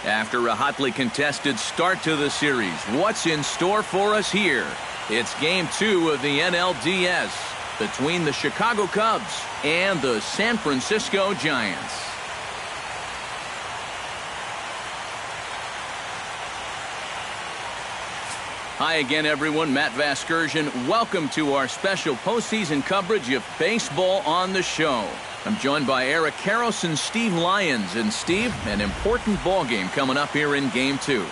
After a hotly contested start to the series, what's in store for us here? It's Game 2 of the NLDS between the Chicago Cubs and the San Francisco Giants. Hi again, everyone. Matt Vasgersian. Welcome to our special postseason coverage of baseball on the show. I'm joined by Eric Karros and Steve Lyons. And Steve, an important ball game coming up here in Game 2.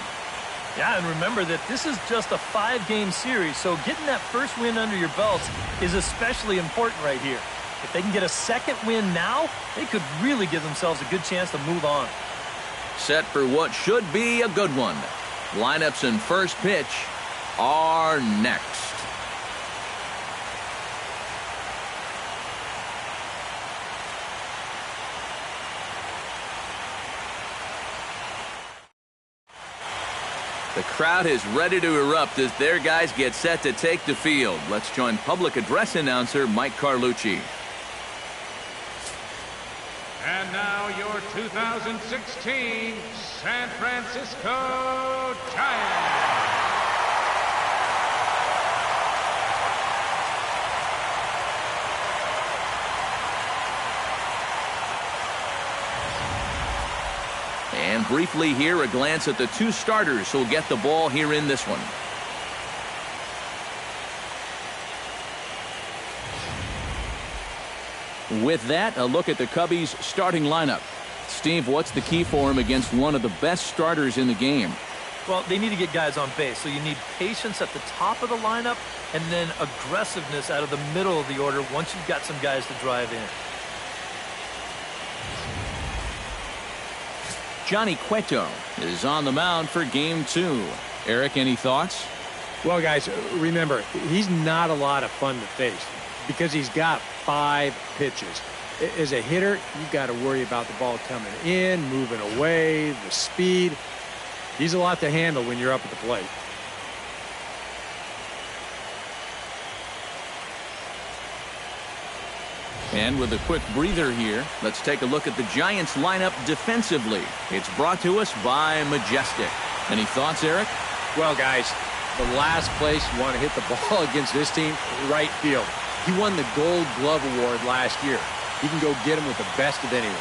Yeah, and remember that this is just a 5-game series, so getting that first win under your belts is especially important right here. If they can get a second win now, they could really give themselves a good chance to move on. Set for what should be a good one. Lineups and first pitch are next. The crowd is ready to erupt as their guys get set to take the field. Let's join public address announcer Mike Carlucci. And now your 2016 San Francisco Giants. And briefly here, a glance at the two starters who'll get the ball here in this one. With that, a look at the Cubbies' starting lineup. Steve, what's the key for him against one of the best starters in the game? Well, they need to get guys on base, so you need patience at the top of the lineup and then aggressiveness out of the middle of the order once you've got some guys to drive in. Johnny Cueto is on the mound for Game 2. Eric, any thoughts? Well, guys, remember, he's not a lot of fun to face because he's got 5 pitches. As a hitter, you've got to worry about the ball coming in, moving away, the speed. He's a lot to handle when you're up at the plate. And with a quick breather here, let's take a look at the Giants lineup defensively. It's brought to us by Majestic. Any thoughts, Eric? Well, guys, the last place you want to hit the ball against this team, right field. He won the Gold Glove Award last year. He can go get him with the best of anyone.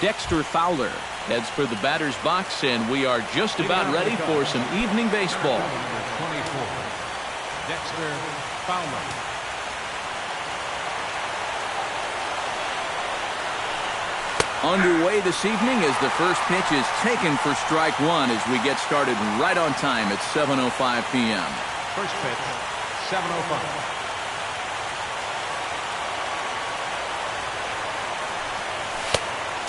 Dexter Fowler heads for the batter's box, and we are just about ready for some evening baseball. 24, Dexter Fowler. Underway this evening as the first pitch is taken for strike one as we get started right on time at 7:05 p.m. First pitch, 7:05.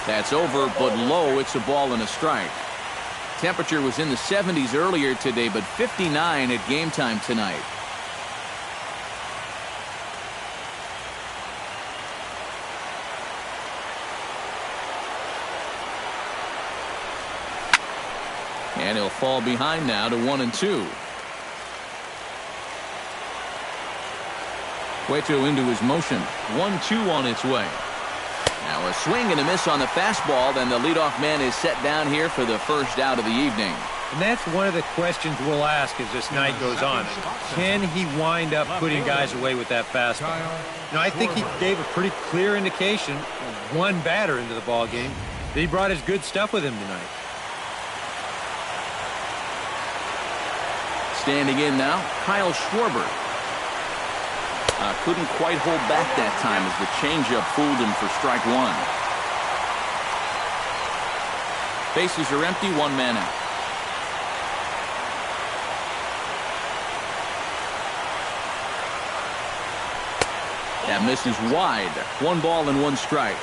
That's over, but low. It's a ball and a strike. Temperature was in the 70s earlier today, but 59 at game time tonight. And he'll fall behind now to 1-2. Cueto into his motion. 1-2 on its way. Now a swing and a miss on the fastball. Then the leadoff man is set down here for the first out of the evening. And that's one of the questions we'll ask as this night goes on. Can he wind up putting guys away with that fastball? Now, I think he gave a pretty clear indication of one batter into the ball game that he brought his good stuff with him tonight. Standing in now, Kyle Schwarber. Couldn't quite hold back that time as the changeup fooled him for strike one. Bases are empty, one man out. That misses wide. 1 ball and 1 strike.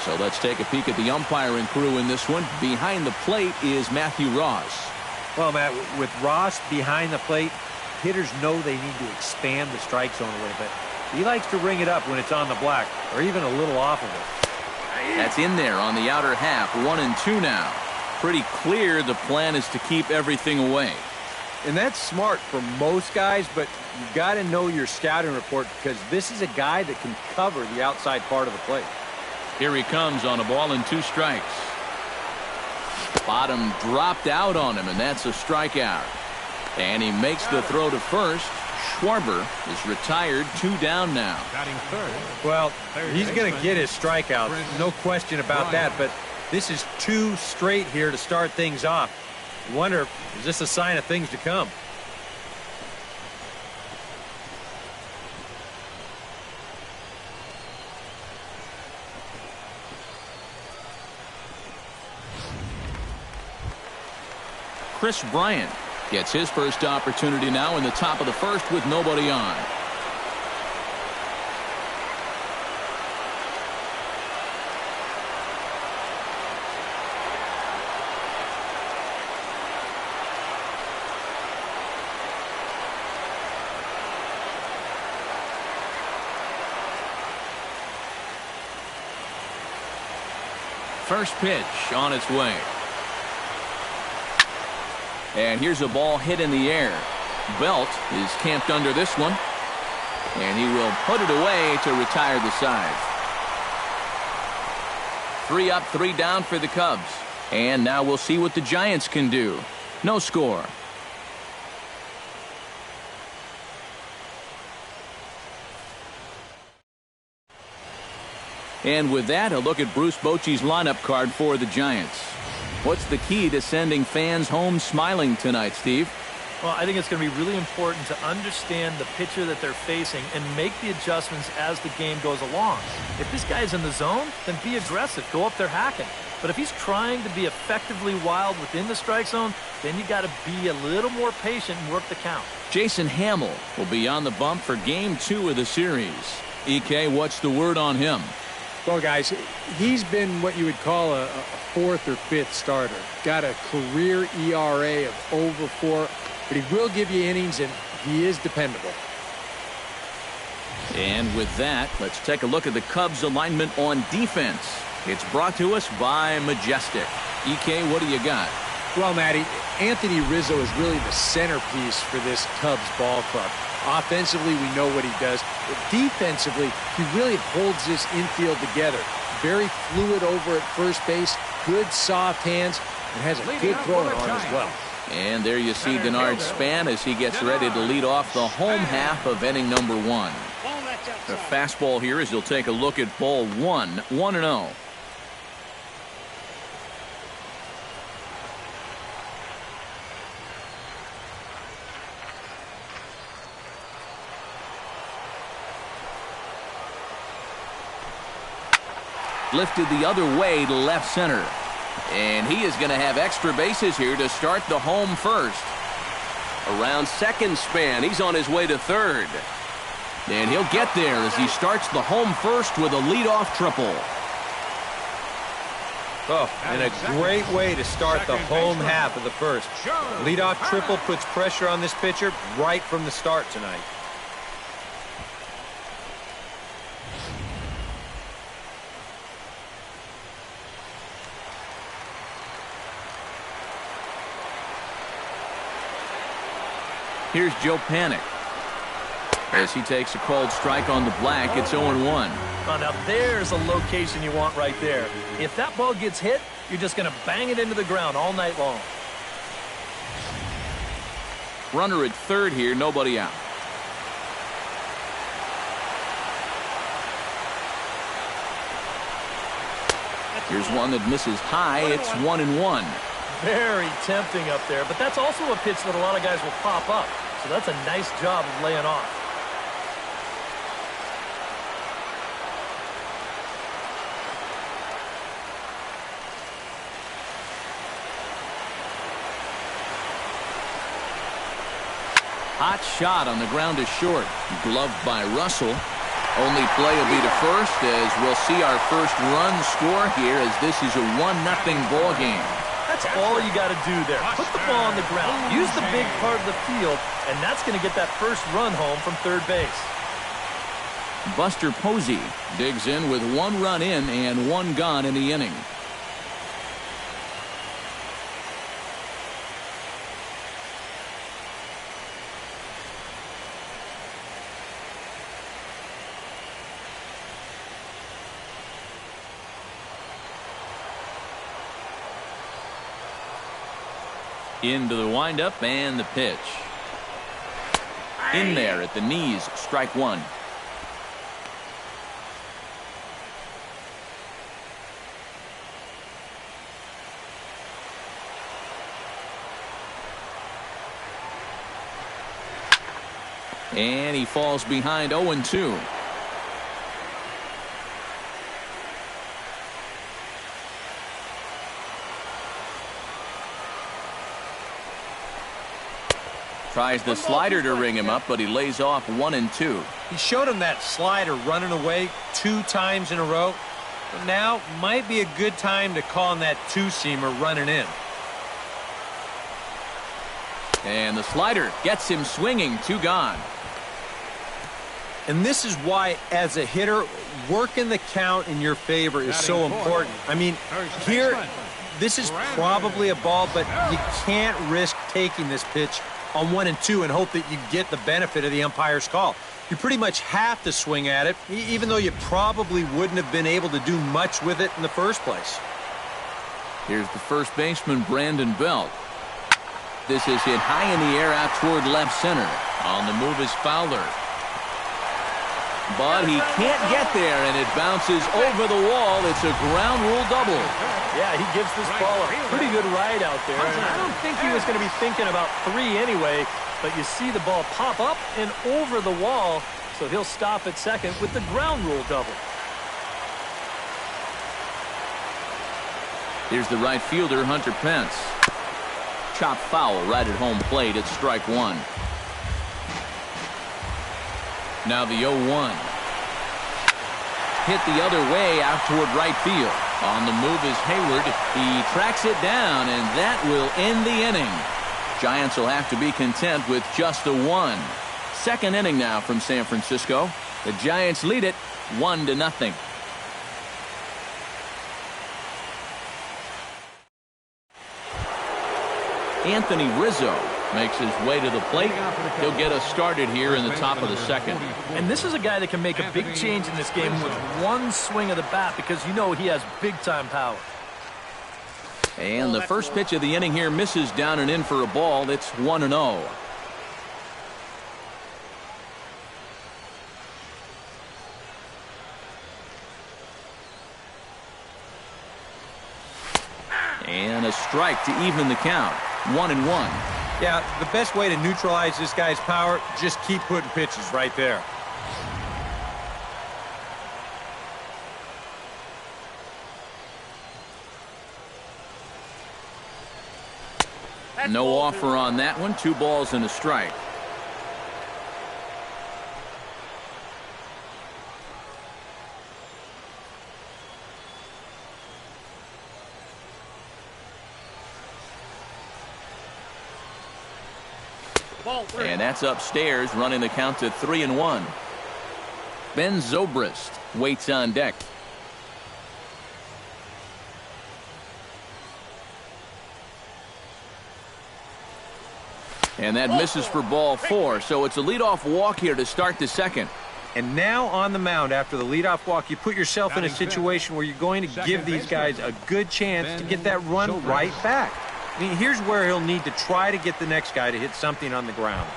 So let's take a peek at the umpiring crew in this one. Behind the plate is Matthew Ross. Well, Matt, with Ross behind the plate, hitters know they need to expand the strike zone a little bit. He likes to ring it up when it's on the black, or even a little off of it. That's in there on the outer half. 1-2 now. Pretty clear the plan is to keep everything away. And that's smart for most guys, but you've got to know your scouting report because this is a guy that can cover the outside part of the plate. Here he comes on a ball and 2 strikes. Bottom dropped out on him, and that's a strikeout. And he makes the throw to first. Schwarber is retired, 2 down now. Batting third. Well, he's going to get his strikeout, no question about that, but this is 2 straight here to start things off. I wonder, is this a sign of things to come? Chris Bryant gets his first opportunity now in the top of the first with nobody on. First pitch on its way. And here's a ball hit in the air. Belt is camped under this one. And he will put it away to retire the side. 3 up, 3 down for the Cubs. And now we'll see what the Giants can do. No score. And with that, a look at Bruce Bochy's lineup card for the Giants. What's the key to sending fans home smiling tonight, Steve? Well, I think it's going to be really important to understand the pitcher that they're facing and make the adjustments as the game goes along. If this guy's in the zone, then be aggressive. Go up there hacking. But if he's trying to be effectively wild within the strike zone, then you got to be a little more patient and work the count. Jason Hamill will be on the bump for Game 2 of the series. EK, what's the word on him? Well, guys, he's been what you would call a 4th or 5th starter. Got a career ERA of over 4, but he will give you innings, and he is dependable. And with that, let's take a look at the Cubs' alignment on defense. It's brought to us by Majestic. EK, what do you got? Well, Matty, Anthony Rizzo is really the centerpiece for this Cubs ball club. Offensively, we know what he does. But defensively, he really holds this infield together. Very fluid over at first base, good soft hands, and has a good throwing arm as well. And there you see Denard Span as he gets ready to lead off the home half of inning number 1. The fastball here as he'll take a look at ball 1, 1-0. Lifted the other way to left center. And he is going to have extra bases here to start the home first. Around second, Span. He's on his way to third. And he'll get there as he starts the home first with a leadoff triple. Oh, and a great way to start the home half of the first. Leadoff triple puts pressure on this pitcher right from the start tonight. Here's Joe Panic. As he takes a called strike on the black, it's 0-1. Oh, now there's a location you want right there. If that ball gets hit, you're just going to bang it into the ground all night long. Runner at third here, nobody out. Here's one that misses high. It's 1-1. Very tempting up there, but that's also a pitch that a lot of guys will pop up. So that's a nice job of laying off. Hot shot on the ground is short. Gloved by Russell. Only play will be to first as we'll see our first run score here as this is a 1-0 ball game. That's all you got to do there. Put the ball on the ground. Use the big part of the field, and that's going to get that first run home from third base. Buster Posey digs in with 1 run in and 1 gone in the inning. Into the windup and the pitch. In there at the knees, strike 1. And he falls behind 0-2. Tries the slider to ring him up, but he lays off 1-2. He showed him that slider running away 2 times in a row. But now might be a good time to call on that 2-seamer running in. And the slider gets him swinging, 2 gone. And this is why, as a hitter, working the count in your favor is so important. I mean, here, this is probably a ball, but you can't risk taking this pitch on 1-2 and hope that you get the benefit of the umpire's call. You pretty much have to swing at it, even though you probably wouldn't have been able to do much with it in the first place. Here's the first baseman, Brandon Belt. This is hit high in the air out toward left center. On the move is Fowler. But he can't get there, and it bounces over the wall. It's a ground rule double. Yeah, he gives this ball a pretty good ride out there. And I don't think he was going to be thinking about 3 anyway, but you see the ball pop up and over the wall, so he'll stop at second with the ground rule double. Here's the right fielder, Hunter Pence. Chopped foul right at home plate. It's strike 1. Now the 0-1. Hit the other way out toward right field. On the move is Hayward. He tracks it down, and that will end the inning. Giants will have to be content with just a 1. Second inning now from San Francisco. The Giants lead it 1-0. Anthony Rizzo makes his way to the plate. He'll get us started here in the top of the second. And this is a guy that can make a big change in this game with 1 swing of the bat because you know he has big-time power. And the first pitch of the inning here misses down and in for a ball. It's 1-0. And a strike to even the count. 1-1. Yeah, the best way to neutralize this guy's power, just keep putting pitches right there. No offer on that one. 2 balls and a strike. And that's upstairs, running the count to 3-1. Ben Zobrist waits on deck. And that misses for ball 4, so it's a leadoff walk here to start the second. And now on the mound after the leadoff walk, you put yourself in a situation where you're going to give these guys a good chance to get that run right back. I mean, here's where he'll need to try to get the next guy to hit something on the ground.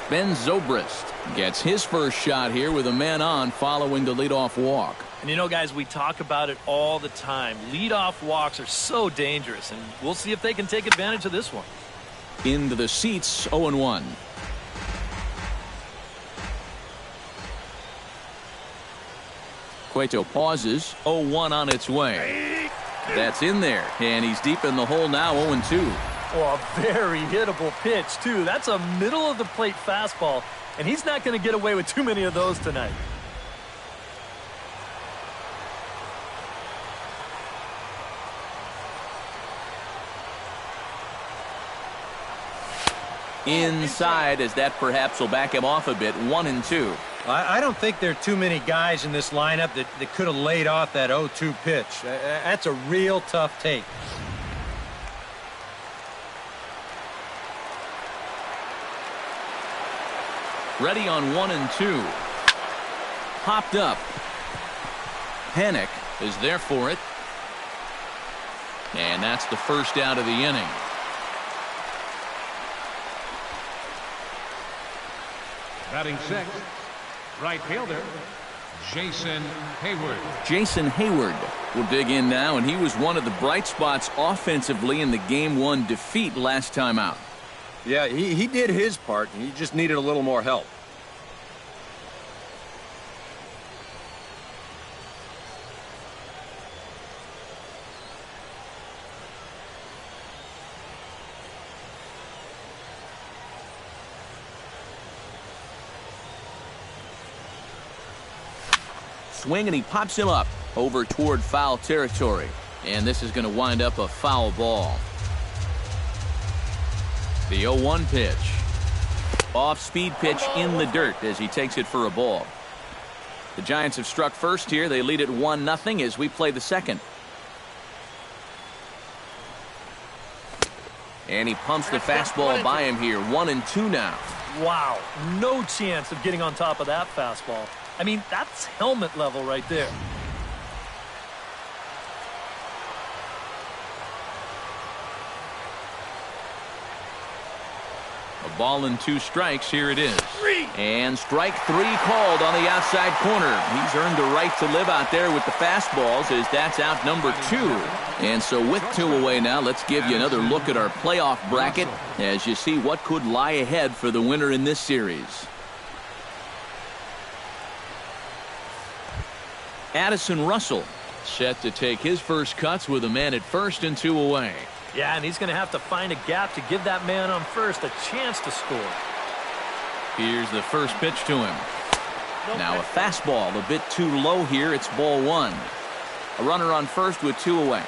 Ben Zobrist gets his first shot here with a man on following the leadoff walk. And you know, guys, we talk about it all the time. Leadoff walks are so dangerous, and we'll see if they can take advantage of this one. Into the seats, 0-1. Cueto pauses, 0-1 on its way. That's in there, and he's deep in the hole now, 0-2. Oh, a very hittable pitch, too. That's a middle-of-the-plate fastball, and he's not going to get away with too many of those tonight. Inside, as that perhaps will back him off a bit, 1-2. I don't think there are too many guys in this lineup that could have laid off that 0-2 pitch. That's a real tough take. Ready on 1-2. Popped up. Panic is there for it. And that's the first out of the inning. Batting sixth, right fielder, Jason Hayward. Jason Hayward will dig in now, and he was one of the bright spots offensively in the Game 1 defeat last time out. Yeah, he did his part, and he just needed a little more help. Swing, and he pops him up over toward foul territory. And this is going to wind up a foul ball. The 0-1 pitch. Off-speed pitch in the dirt as he takes it for a ball. The Giants have struck first here. They lead it 1-0 as we play the second. And he pumps the fastball by him here. 1-2 now. Wow, no chance of getting on top of that fastball. I mean, that's helmet level right there. A ball and 2 strikes. Here it is. And strike 3 called on the outside corner. He's earned the right to live out there with the fastballs as that's out number 2. And so with 2 away now, let's give you another look at our playoff bracket as you see what could lie ahead for the winner in this series. Addison Russell set to take his first cuts with a man at first and 2 away. Yeah, and he's going to have to find a gap to give that man on first a chance to score. Here's the first pitch to him. Now a fastball a bit too low here. It's ball 1. A runner on first with 2 away.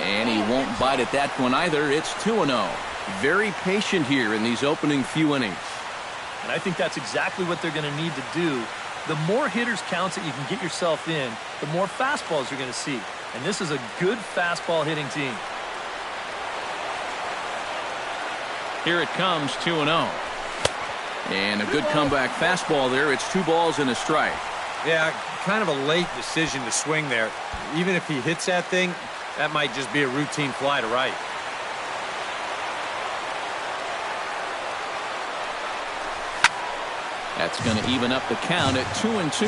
And he won't bite at that one either. It's 2-0. Very patient here in these opening few innings. And I think that's exactly what they're going to need to do. The more hitters counts that you can get yourself in, the more fastballs you're going to see. And this is a good fastball hitting team. Here it comes, 2-0. And a good comeback fastball there. It's 2 balls and a strike. Yeah, kind of a late decision to swing there. Even if he hits that thing, that might just be a routine fly to right. That's going to even up the count at 2-2.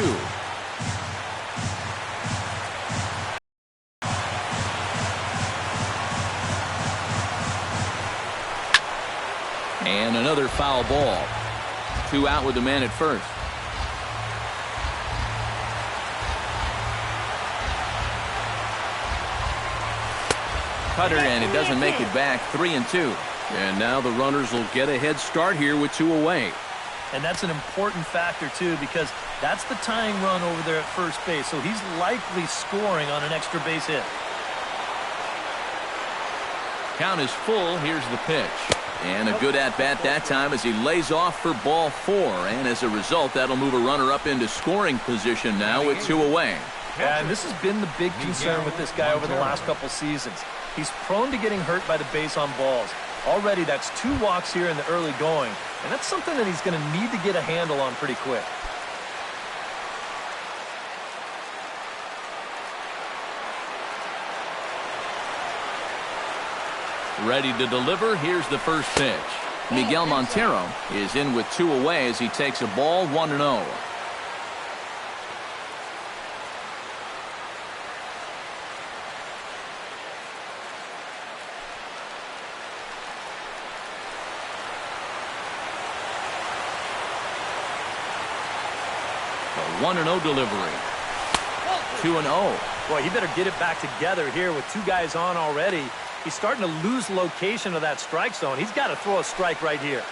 And another foul ball. 2 out with the man at first. Cutter, and it doesn't make it back. 3-2. And now the runners will get a head start here with 2 away. And that's an important factor, too, because that's the tying run over there at first base. So he's likely scoring on an extra base hit. Count is full. Here's the pitch. And a good at-bat that time as he lays off for ball 4. And as a result, that'll move a runner up into scoring position now with 2 away. Yeah, and this has been the big concern with this guy over the last couple seasons. He's prone to getting hurt by the base on balls. Already, that's 2 walks here in the early going. And that's something that he's going to need to get a handle on pretty quick. Ready to deliver. Here's the first pitch. Miguel Montero is in with 2 away as he takes a ball 1-0. A 1-0 delivery. 2-0. Boy, he better get it back together here with two guys on already. He's starting to lose location of that strike zone. He's got to throw a strike right here.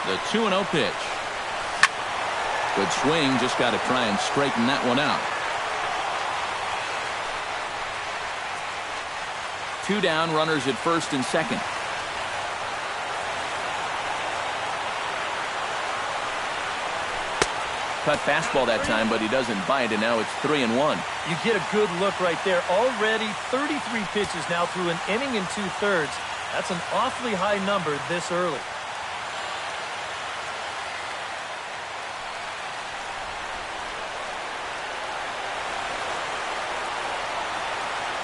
The 2-0 pitch. Good swing. Just got to try and straighten that one out. 2 down, runners at first and second. Cut fastball that time, but he doesn't bite, and now it's 3-1. You get a good look right there. Already 33 pitches now through an inning and 2/3. That's an awfully high number this early.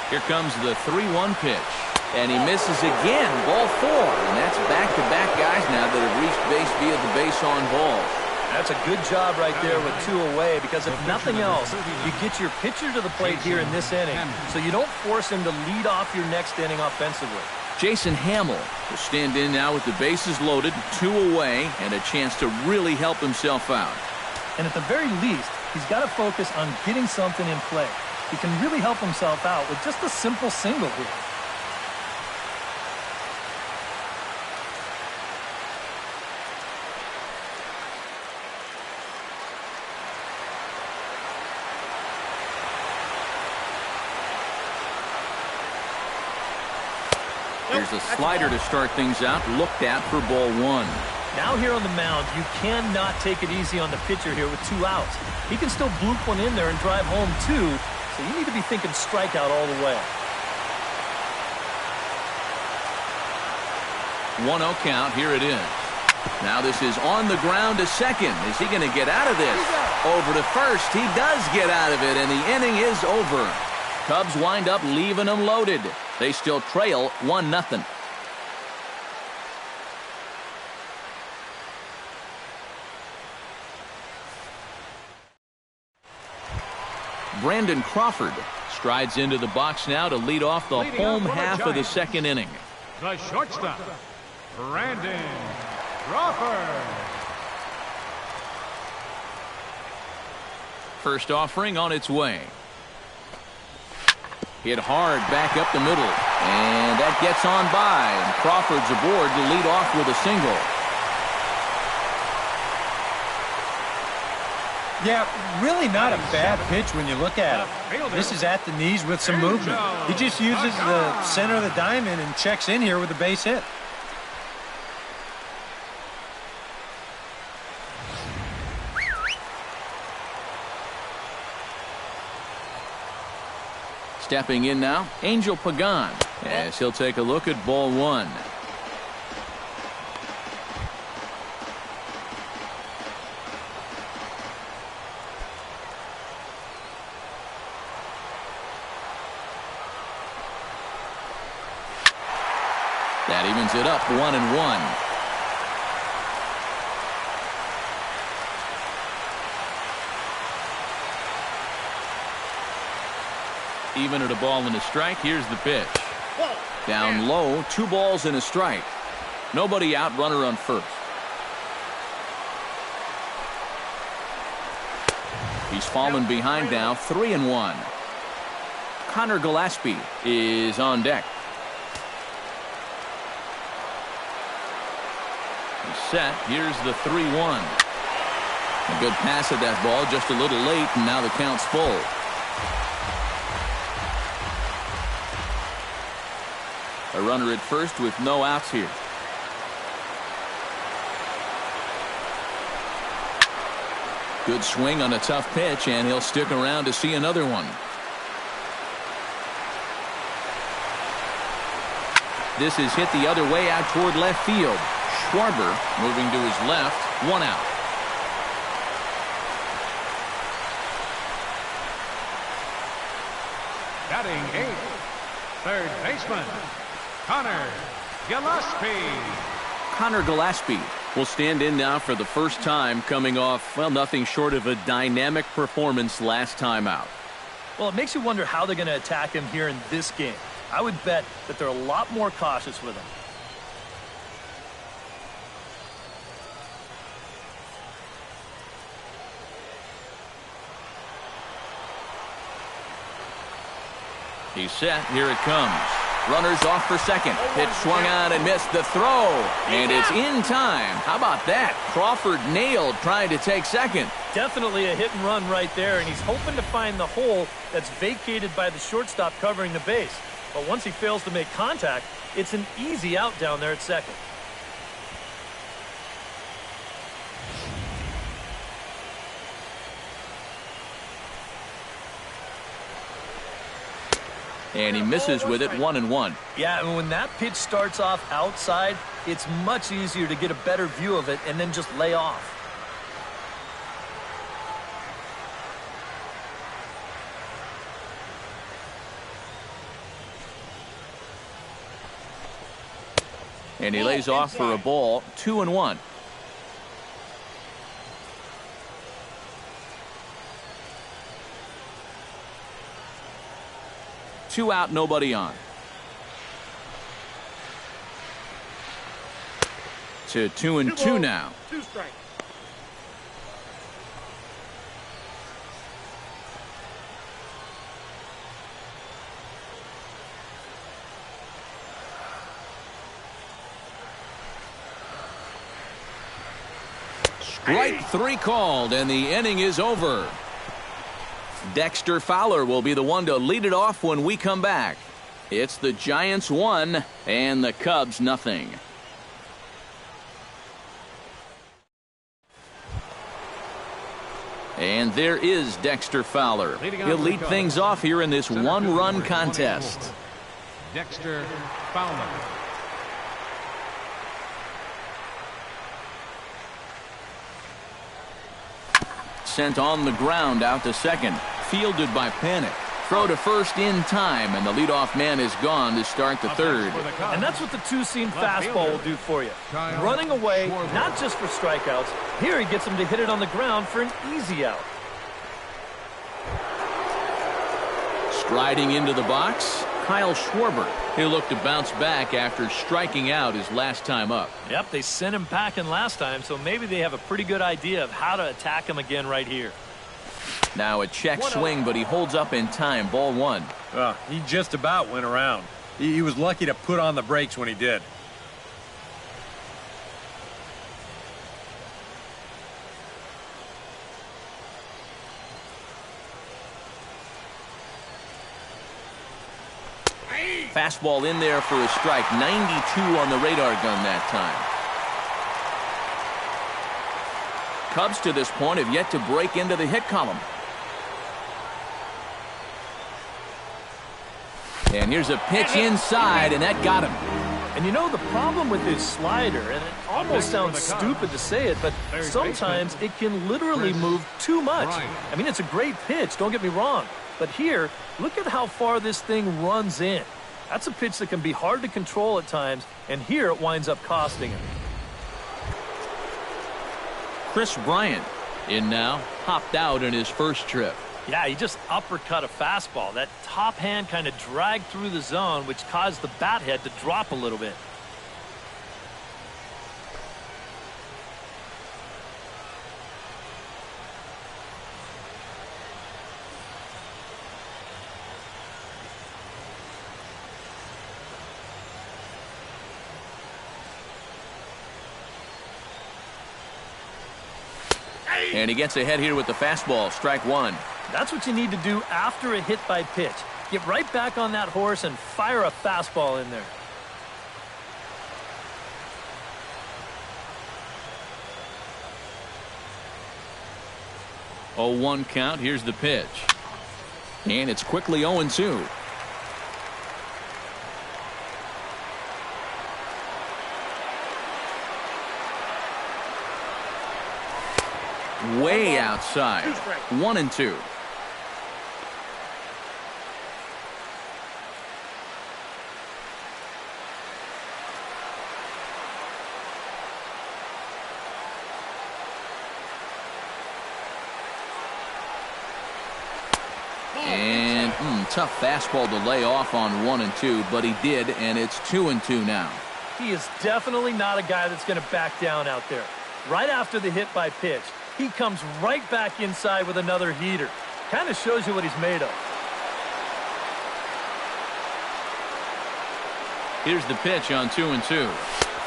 Here comes the 3-1 pitch. And he misses again. Ball 4. And that's back-to-back guys now that have reached base via the base on balls. That's a good job right there with 2 away, because if nothing else, you get your pitcher to the plate here in this inning, so you don't force him to lead off your next inning offensively. Jason Hamill will stand in now with the bases loaded, 2 away, and a chance to really help himself out. And at the very least, he's got to focus on getting something in play. He can really help himself out with just a simple single here. Here's a slider to start things out, looked at for ball 1. Now here on the mound, you cannot take it easy on the pitcher here with 2 outs. He can still bloop one in there and drive home 2, so you need to be thinking strikeout all the way. 1-0 count, here it is. Now this is on the ground to second. Is he going to get out of this? Over to first, he does get out of it, and the inning is over. Cubs wind up leaving them loaded. They still trail 1-0. Brandon Crawford strides into the box now to lead off the home half of the second inning. The shortstop, Brandon Crawford. First offering on its way. Hit hard back up the middle. And that gets on by. And Crawford's aboard to lead off with a single. Yeah, really not a bad pitch when you look at it. This is at the knees with some movement. He just uses the center of the diamond and checks in here with a base hit. Stepping in now, Angel Pagan, as he'll take a look at ball 1. That evens it up 1-1. Even at a ball and a strike. Here's the pitch. Down low, 2 balls and a strike. Nobody out, runner on first. He's fallen behind now, 3-1. Connor Gillespie is on deck. He's set. Here's the 3-1. A good pass at that ball, just a little late, and now the count's full. A runner at first with no outs here. Good swing on a tough pitch, and he'll stick around to see another one. This is hit the other way out toward left field. Schwarber moving to his left, 1 out. Batting 8th, third baseman, Connor Gillespie. Connor Gillespie will stand in now for the first time, coming off, well, nothing short of a dynamic performance last time out. Well, it makes you wonder how they're going to attack him here in this game. I would bet that they're a lot more cautious with him. He's set. Here it comes. Runners off for second. Pitch swung on and missed the throw. And it's in time. How about that? Crawford nailed trying to take second. Definitely a hit and run right there, and he's hoping to find the hole that's vacated by the shortstop covering the base. But once he fails to make contact, it's an easy out down there at second. And he misses with it, 1-1. Yeah, and when that pitch starts off outside, it's much easier to get a better view of it and then just lay off. And he lays off for a ball, 2-1. Two out, nobody on. To 2-2 now. 2 strikes. Strike 3 called, and the inning is over. Dexter Fowler will be the one to lead it off when we come back. It's the Giants 1 and the Cubs nothing. And there is Dexter Fowler. He'll lead things off here in this one-run contest. Dexter Fowler. Sent on the ground out to second. Fielded by Panic. Throw to first in time, and the leadoff man is gone to start the third. And that's what the two-seam fastball will do for you. Running away, not just for strikeouts. Here he gets him to hit it on the ground for an easy out. Striding into the box, Kyle Schwarber. He'll look to bounce back after striking out his last time up. Yep, they sent him packing last time, so maybe they have a pretty good idea of how to attack him again right here. Now a check swing, but he holds up in time. Ball 1. He just about went around. He was lucky to put on the brakes when he did. Fastball in there for a strike. 92 on the radar gun that time. Cubs to this point have yet to break into the hit column. And here's a pitch inside, and that got him. And you know the problem with his slider, and it almost sounds stupid to say it, but sometimes it can literally move too much. I mean, it's a great pitch, don't get me wrong. But here, look at how far this thing runs in. That's a pitch that can be hard to control at times, and here it winds up costing him. Chris Bryant in now, hopped out in his first trip. Yeah, he just uppercut a fastball. That top hand kind of dragged through the zone, which caused the bat head to drop a little bit. And he gets ahead here with the fastball, strike 1. That's what you need to do after a hit by pitch. Get right back on that horse and fire a fastball in there. Oh, 1 count. Here's the pitch. And it's quickly 0-2. Way outside. 1-2. And tough fastball to lay off on 1 and 2, but he did, and it's 2 and 2 now. He is definitely not a guy that's going to back down out there. Right after the hit by pitch, he comes right back inside with another heater. Kind of shows you what he's made of. Here's the pitch on 2 and 2.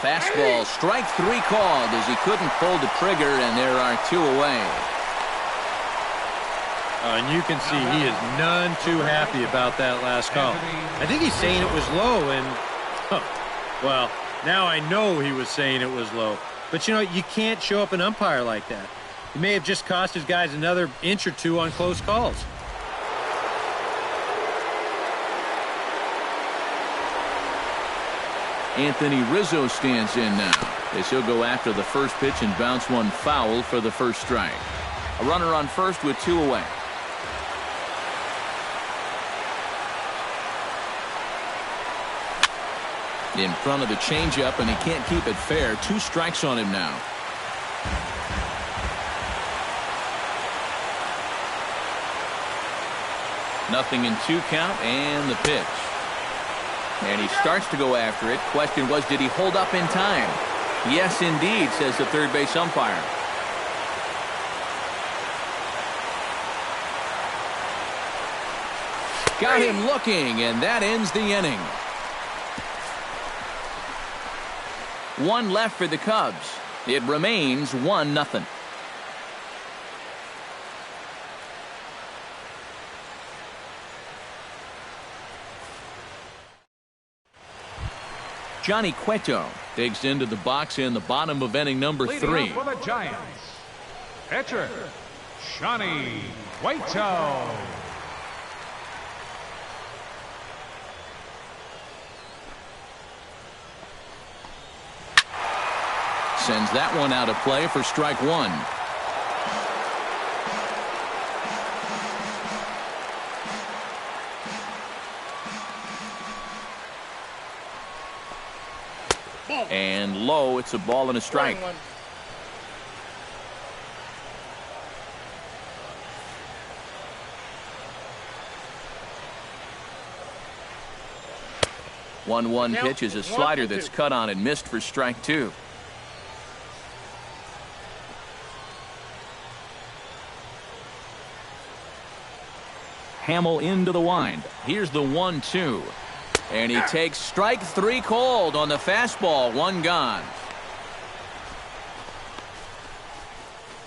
Fastball, strike 3 called as he couldn't pull the trigger, and there are 2 away. And you can see he is none too happy about that last call. I think he's saying it was low, and, well, now I know he was saying it was low. But, you know, you can't show up an umpire like that. He may have just cost his guys another inch or 2 on close calls. Anthony Rizzo stands in now as he'll go after the first pitch and bounce one foul for the first strike. A runner on first with 2 away. In front of the changeup, and he can't keep it fair. 2 strikes on him now. Nothing in 2 count, and the pitch. And he starts to go after it. Question was, did he hold up in time? Yes, indeed, says the third base umpire. Got him looking, and that ends the inning. 1 left for the Cubs. It remains 1-0. Johnny Cueto digs into the box in the bottom of inning number 3. For the Giants, pitcher, Johnny Cueto. Sends that one out of play for strike 1. And low, it's a ball and a strike. One pitch is a slider that's cut on and missed for strike 2. Hamill into the wind. Here's the 1-2. And he takes strike 3 called on the fastball. 1 gone.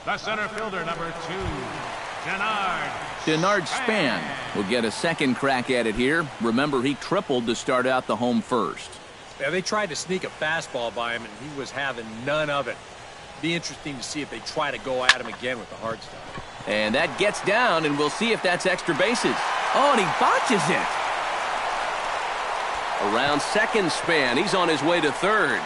The center fielder, number 2, Denard Span will get a second crack at it here. Remember, he tripled to start out the home first. Yeah, they tried to sneak a fastball by him, and he was having none of it. Be interesting to see if they try to go at him again with the hard stuff. And that gets down, and we'll see if that's extra bases. Oh, and he botches it. Around second, Span. He's on his way to third.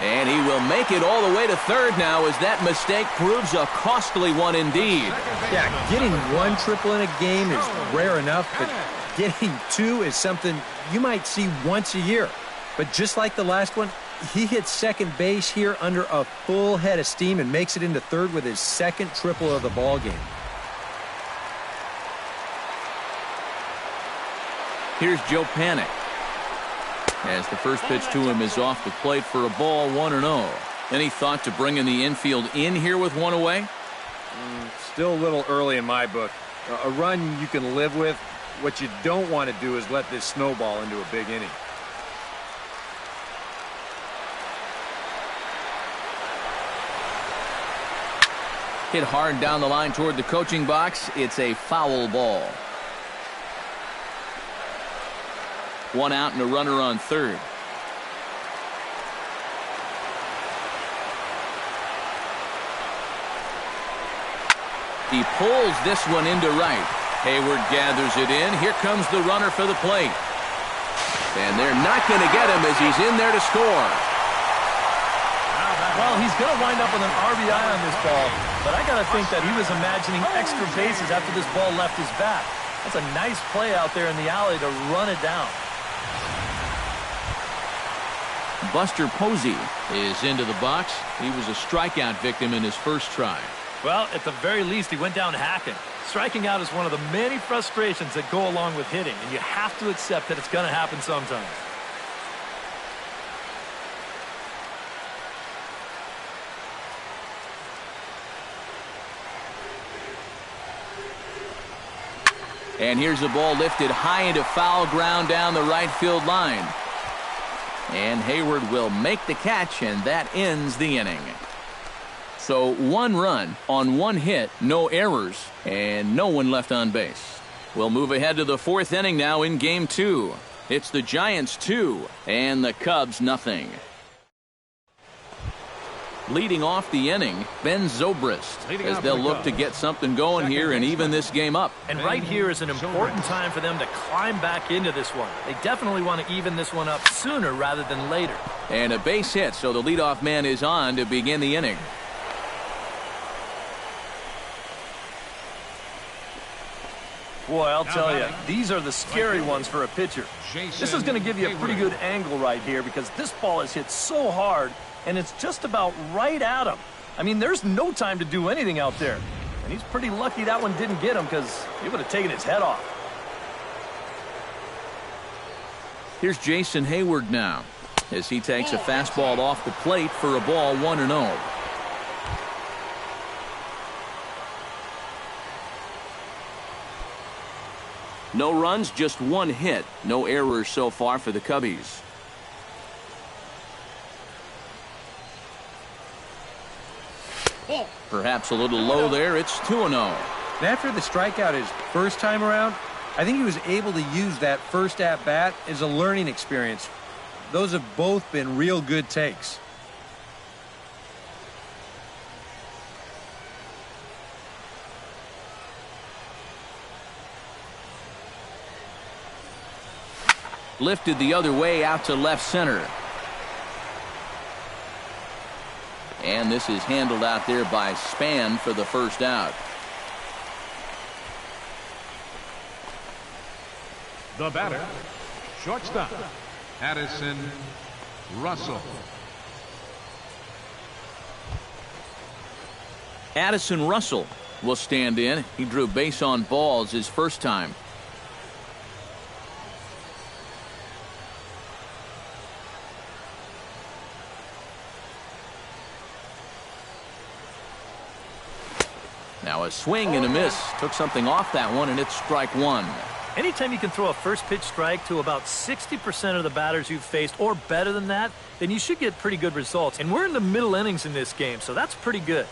And he will make it all the way to third now as that mistake proves a costly one indeed. Yeah, getting 1 triple in a game is rare enough, but getting 2 is something you might see once a year. But just like the last one, he hits second base here under a full head of steam and makes it into third with his second triple of the ball game. Here's Joe Panik. As the first pitch to him is off the plate for a ball, 1-0. Any thought to bringing the infield in here with 1 away? Still a little early in my book. A run you can live with. What you don't want to do is let this snowball into a big inning. Hit hard down the line toward the coaching box. It's a foul ball. 1 out and a runner on third. He pulls this one into right. Hayward gathers it in. Here comes the runner for the plate. And they're not going to get him as he's in there to score. Well, he's going to wind up with an RBI on this ball, but I got to think that he was imagining extra bases after this ball left his bat. That's a nice play out there in the alley to run it down. Buster Posey is into the box. He was a strikeout victim in his first try. Well, at the very least, he went down hacking. Striking out is one of the many frustrations that go along with hitting, and you have to accept that it's going to happen sometimes. And here's the ball lifted high into foul ground down the right field line. And Hayward will make the catch, and that ends the inning. So 1 run on 1 hit, no errors, and no one left on base. We'll move ahead to the 4th inning now in Game 2. It's the Giants 2 and the Cubs nothing. Leading off the inning, Ben Zobrist, as they'll look to get something going here and even this game up. And right here is an important time for them to climb back into this one. They definitely want to even this one up sooner rather than later. And a base hit, so the leadoff man is on to begin the inning. Boy, I'll tell you, these are the scary ones for a pitcher. This is going to give you a pretty good angle right here because this ball is hit so hard, and it's just about right at him. I mean, there's no time to do anything out there. And he's pretty lucky that one didn't get him because he would have taken his head off. Here's Jason Hayward now as he takes a fastball off the plate for a ball 1-0. No runs, just 1 hit. No errors so far for the Cubbies. Perhaps a little low there. It's 2-0. And after the strikeout his first time around, I think he was able to use that first at-bat as a learning experience. Those have both been real good takes. Lifted the other way out to left center. And this is handled out there by Span for the first out. The batter, shortstop, Addison Russell. Addison Russell will stand in. He drew base on balls his first time. Now a swing and a miss. Took something off that one, and it's strike 1. Anytime you can throw a first pitch strike to about 60% of the batters you've faced or better than that, then you should get pretty good results. And we're in the middle innings in this game, so that's pretty good.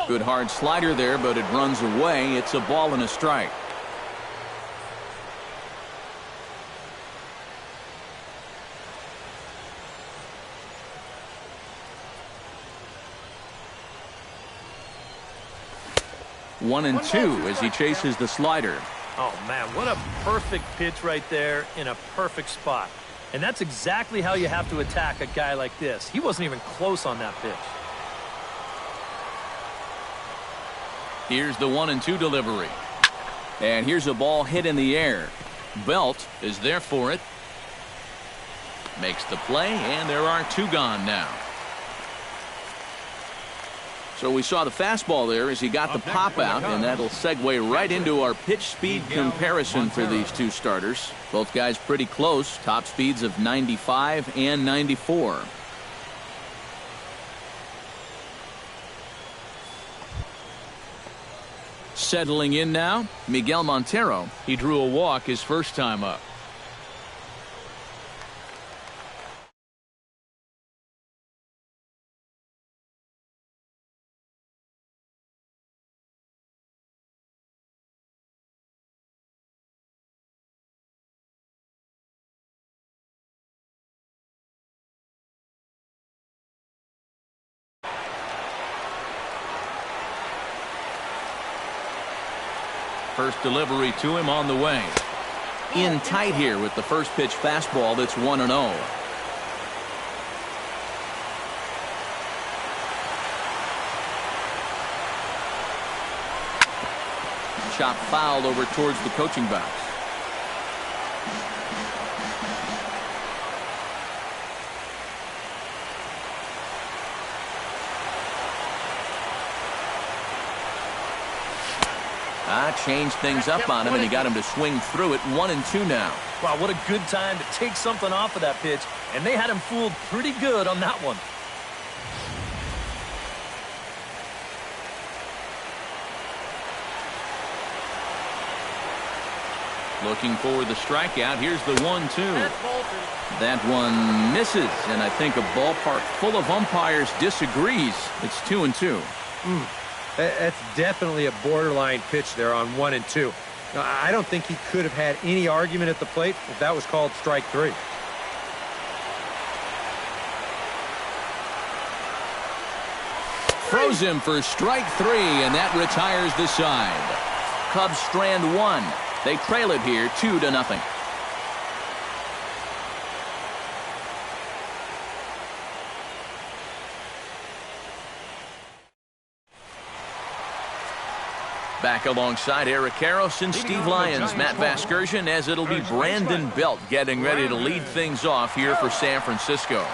Good hard slider there, but it runs away. It's a ball and a strike. One and two as he chases the slider. Oh, man, what a perfect pitch right there in a perfect spot. And that's exactly how you have to attack a guy like this. He wasn't even close on that pitch. Here's the 1-2 delivery. And here's a ball hit in the air. Belt is there for it. Makes the play, and there are 2 gone now. So we saw the fastball there as he got the pop out, and that'll segue right into our pitch speed comparison for these 2 starters. Both guys pretty close, top speeds of 95 and 94. Settling in now, Miguel Montero. He drew a walk his first time up. First delivery to him on the way. In tight here with the first pitch fastball that's 1-0. Chop foul over towards the coaching box. Changed things up on him, and he got him to swing through it. 1-2 now. Wow, what a good time to take something off of that pitch, and they had him fooled pretty good on that one. Looking for the strikeout. Here's the 1-2. That one misses, and I think a ballpark full of umpires disagrees. It's 2-2. That's definitely a borderline pitch there on 1-2. Now, I don't think he could have had any argument at the plate if that was called strike 3. Throws him for strike 3, and that retires the side. Cubs strand 1. They trail it here 2-0. Back alongside Eric Karros and Steve Lyons, Matt Vasgersian, as it'll be Brandon Belt getting ready to lead things off here for San Francisco.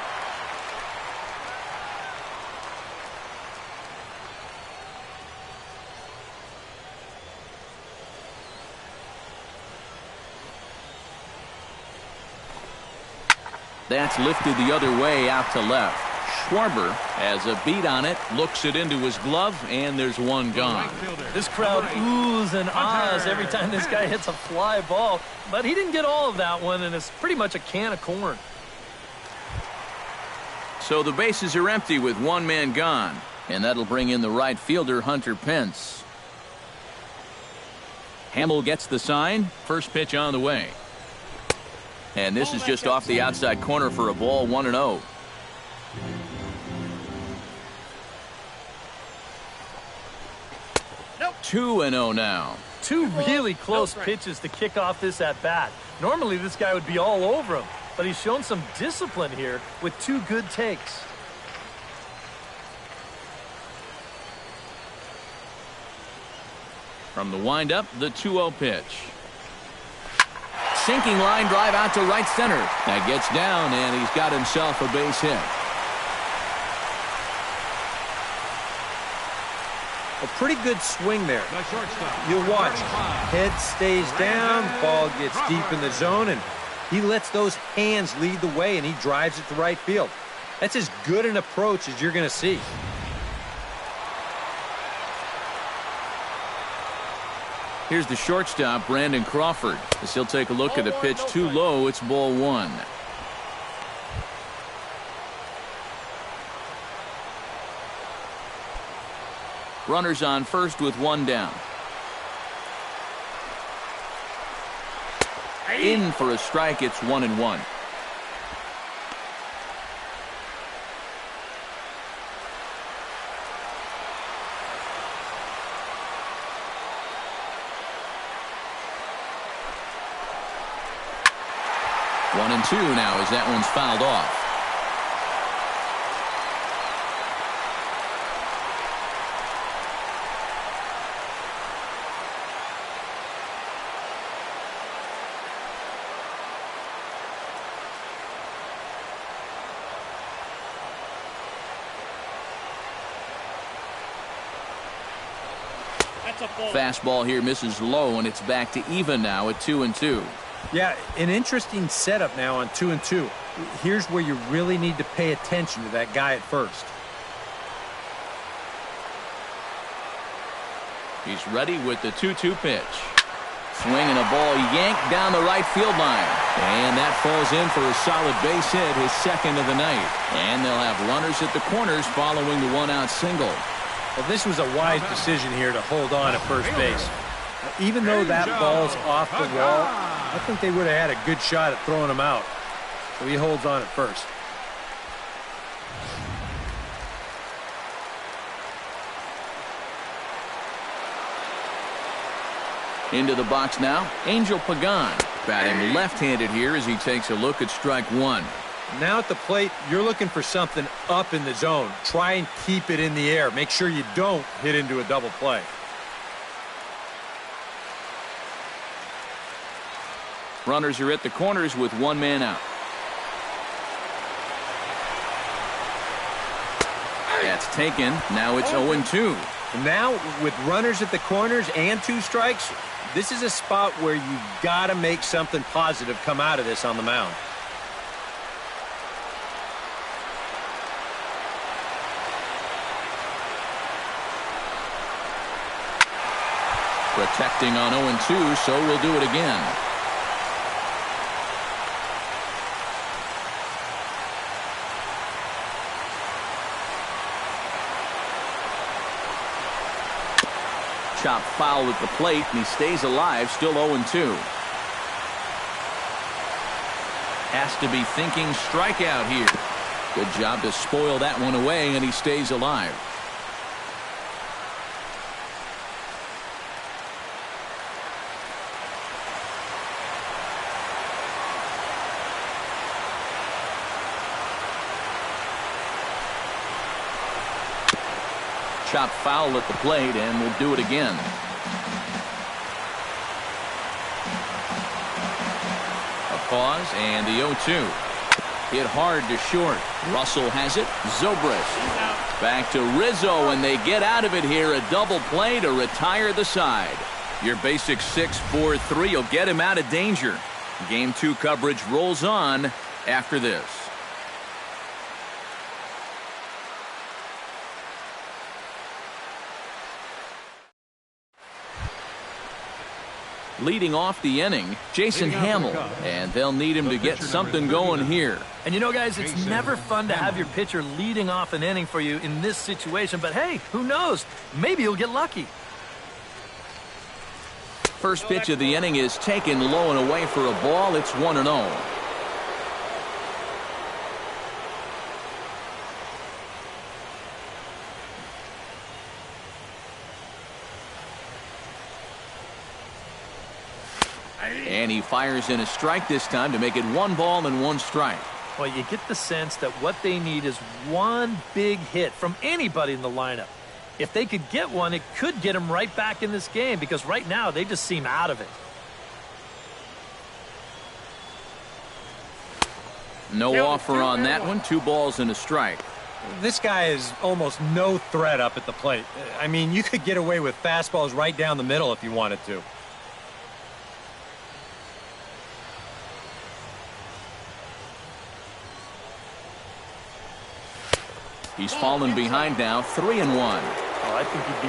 That's lifted the other way out to left. Schwarber has a beat on it, looks it into his glove, and there's one gone. This crowd oohs and ahs every time this guy hits a fly ball, but he didn't get all of that one, and it's pretty much a can of corn. So the bases are empty with one man gone, and that'll bring in the right fielder, Hunter Pence. Hamill gets the sign. First pitch on the way. And this is just off the outside corner for a ball, 1-0. Nope. 2-0 now. Two really close pitches to kick off this at-bat. Normally this guy would be all over him, but he's shown some discipline here with two good takes. From the windup, the 2-0 pitch. Sinking line drive out to right center. That gets down, and he's got himself a base hit. A pretty good swing there. You'll watch. Head stays down, ball gets deep in the zone, and he lets those hands lead the way, and he drives it to right field. That's as good an approach as you're going to see. Here's the shortstop, Brandon Crawford. As he'll take a look at a pitch too low, it's ball 1. Runners on first with one down. In for a strike, it's 1-1. One and 2 now as that one's fouled off. Fastball here misses low, and it's back to even now at 2-2. Yeah, an interesting setup now on 2-2. Here's where you really need to pay attention to that guy at first. He's ready with the 2-2 pitch. Swinging a ball yanked down the right field line. And that falls in for a solid base hit, his second of the night. And they'll have runners at the corners following the one-out single. Well, this was a wise decision here to hold on at first base. Even though that ball's off the wall, I think they would have had a good shot at throwing him out. So he holds on at first. Into the box now, Angel Pagan. Batting left-handed here as he takes a look at strike 1. Now at the plate, you're looking for something up in the zone. Try and keep it in the air. Make sure you don't hit into a double play. Runners are at the corners with one man out. That's taken. Now it's 0-2. And now, with runners at the corners and 2 strikes, this is a spot where you got to make something positive come out of this on the mound. Protecting on 0-2, so we'll do it again. Chop foul at the plate, and he stays alive, still 0-2. Has to be thinking strikeout here. Good job to spoil that one away, and he stays alive. Chop foul at the plate, and we'll do it again. A pause, and the 0-2. Hit hard to short. Russell has it. Zobrist back to Rizzo, and they get out of it here. A double play to retire the side. Your basic 6-4-3 will get him out of danger. Game 2 coverage rolls on after this. Leading off the inning, Jason Hamill, and they'll need him to get something going here. And you know, guys, it's never fun to have your pitcher leading off an inning for you in this situation, but hey, who knows? Maybe you'll get lucky. First pitch of the inning is taken low and away for a ball. It's 1-0. And he fires in a strike this time to make it 1 ball and 1 strike. Well, you get the sense that what they need is one big hit from anybody in the lineup. If they could get one, it could get them right back in this game, because right now they just seem out of it. No offer on that one. 2 balls and a strike. This guy is almost no threat up at the plate. I mean, you could get away with fastballs right down the middle if you wanted to. He's fallen behind now, 3-1. Oh, I think he'd be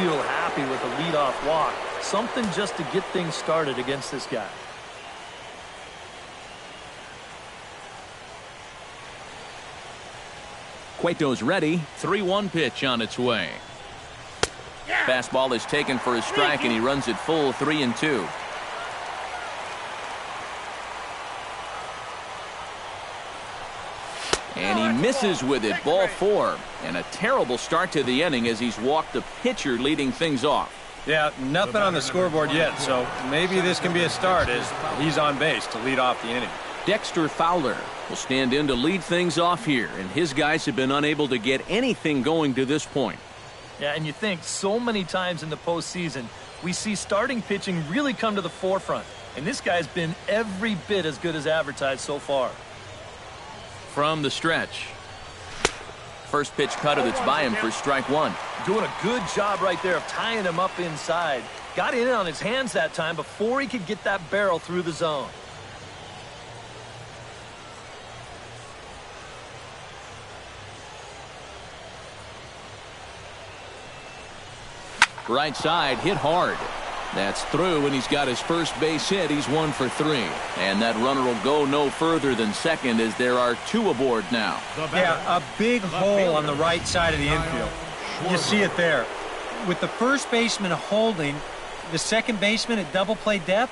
real happy with a leadoff walk. Something just to get things started against this guy. Cueto's ready. 3-1 pitch on its way. Fastball is taken for a strike, and he runs it full 3-2. And he misses with it, ball 4. And a terrible start to the inning as he's walked the pitcher leading things off. Yeah, nothing on the scoreboard yet, so maybe this can be a start as he's on base to lead off the inning. Dexter Fowler will stand in to lead things off here, and his guys have been unable to get anything going to this point. Yeah, and you think so many times in the postseason, we see starting pitching really come to the forefront. And this guy's been every bit as good as advertised so far. From the stretch. First pitch cutter that's by him for strike 1. Doing a good job right there of tying him up inside. Got in on his hands that time before he could get that barrel through the zone. Right side, hit hard. That's through, and he's got his first base hit. He's 1 for 3. And that runner will go no further than second as there are 2 aboard now. Yeah, a big hole on the right side of the infield. You see it there. With the first baseman holding, the second baseman at double play depth,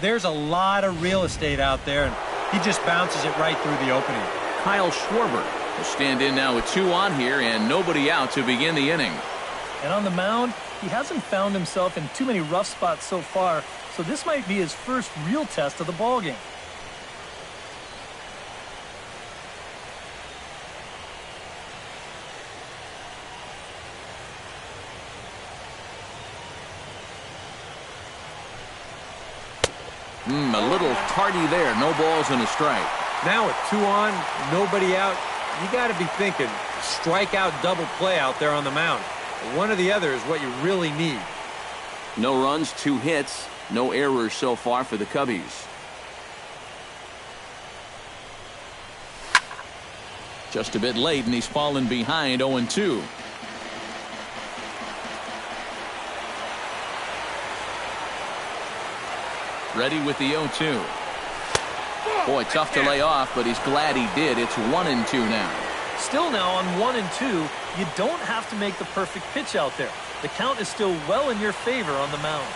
there's a lot of real estate out there, and he just bounces it right through the opening. Kyle Schwarber will stand in now with 2 on here and nobody out to begin the inning. And on the mound, he hasn't found himself in too many rough spots so far, so this might be his first real test of the ballgame. A little tardy there. No balls and a strike. Now with 2 on, nobody out, you got to be thinking strikeout double play out there on the mound. One or the other is what you really need. No runs, 2 hits, no errors so far for the Cubbies. Just a bit late, and he's fallen behind 0-2. Ready with the 0-2. Boy, tough to lay off, but he's glad he did. It's 1-2 now. Still now on 1-2, you don't have to make the perfect pitch out there. The count is still well in your favor on the mound.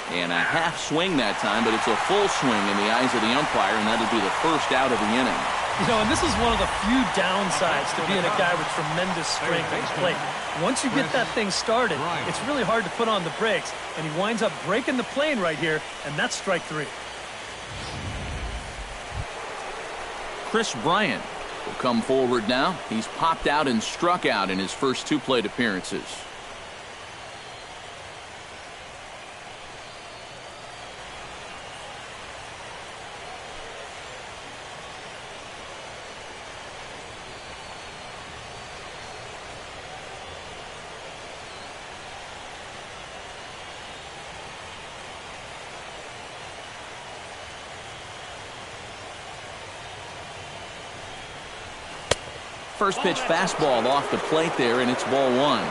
And a half swing that time, but it's a full swing in the eyes of the umpire, and that'll be the first out of the inning. You know, and this is one of the few downsides to being a guy with tremendous strength at the plate. Once you get that thing started, it's really hard to put on the brakes, and he winds up breaking the plane right here, and that's strike 3. Chris Bryant will come forward now. He's popped out and struck out in his first 2 plate appearances. First pitch fastball off the plate there, and it's ball 1.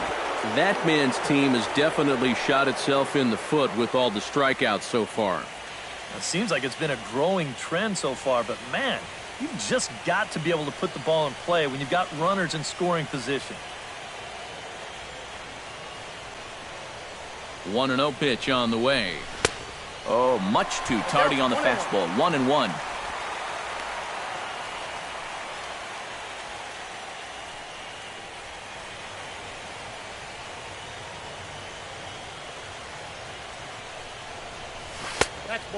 That man's team has definitely shot itself in the foot with all the strikeouts so far. It seems like it's been a growing trend so far, but man, you've just got to be able to put the ball in play when you've got runners in scoring position. 1-0 pitch on the way. Oh, much too tardy on the fastball. 1-1.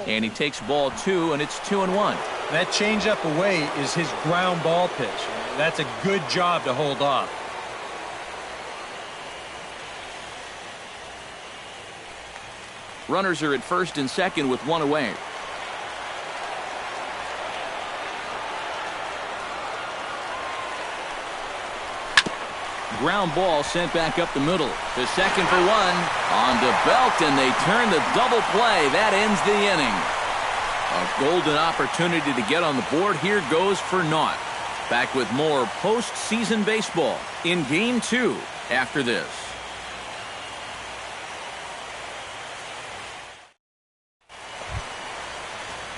And he takes ball 2, and it's 2-1. That changeup away is his ground ball pitch. That's a good job to hold off. Runners are at first and second with 1 away. Ground ball sent back up the middle. To second for 1. On to Belt, and they turn the double play. That ends the inning. A golden opportunity to get on the board. Here goes for naught. Back with more postseason baseball in Game 2 after this.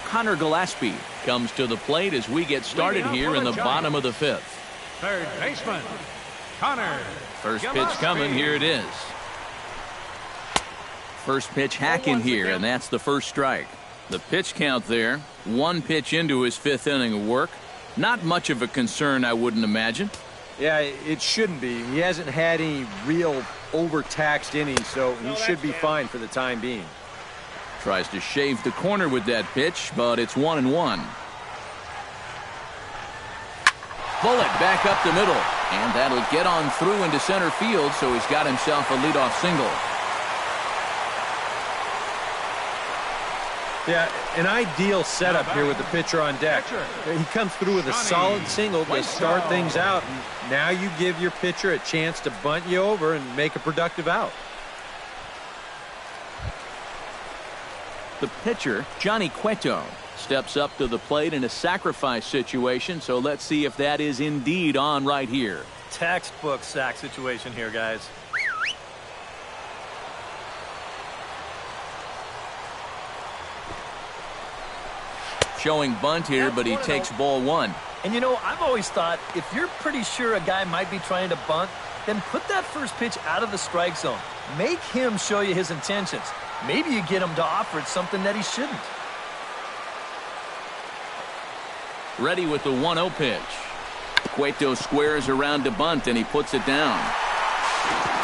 Connor Gillespie comes to the plate as we get started here in the bottom of the 5th. Third baseman, Connor. First pitch coming. Here it is. First pitch hacking here, and that's the first strike. The pitch count there. 1 pitch into his 5th inning of work. Not much of a concern, I wouldn't imagine. Yeah, it shouldn't be. He hasn't had any real overtaxed innings, so he should be fine for the time being. Tries to shave the corner with that pitch, but it's 1-1. Bullet back up the middle, and that'll get on through into center field, so he's got himself a leadoff single. Yeah, an ideal setup here with the pitcher on deck. He comes through with a solid single to start things out, and now you give your pitcher a chance to bunt you over and make a productive out. The pitcher, Johnny Cueto, steps up to the plate in a sacrifice situation, so let's see if that is indeed on right here. Textbook sack situation here, guys. Showing bunt here, but he takes ball 1. And you know, I've always thought if you're pretty sure a guy might be trying to bunt, then put that first pitch out of the strike zone. Make him show you his intentions. Maybe you get him to offer it something that he shouldn't. Ready with the 1-0 pitch. Cueto squares around to bunt, and he puts it down.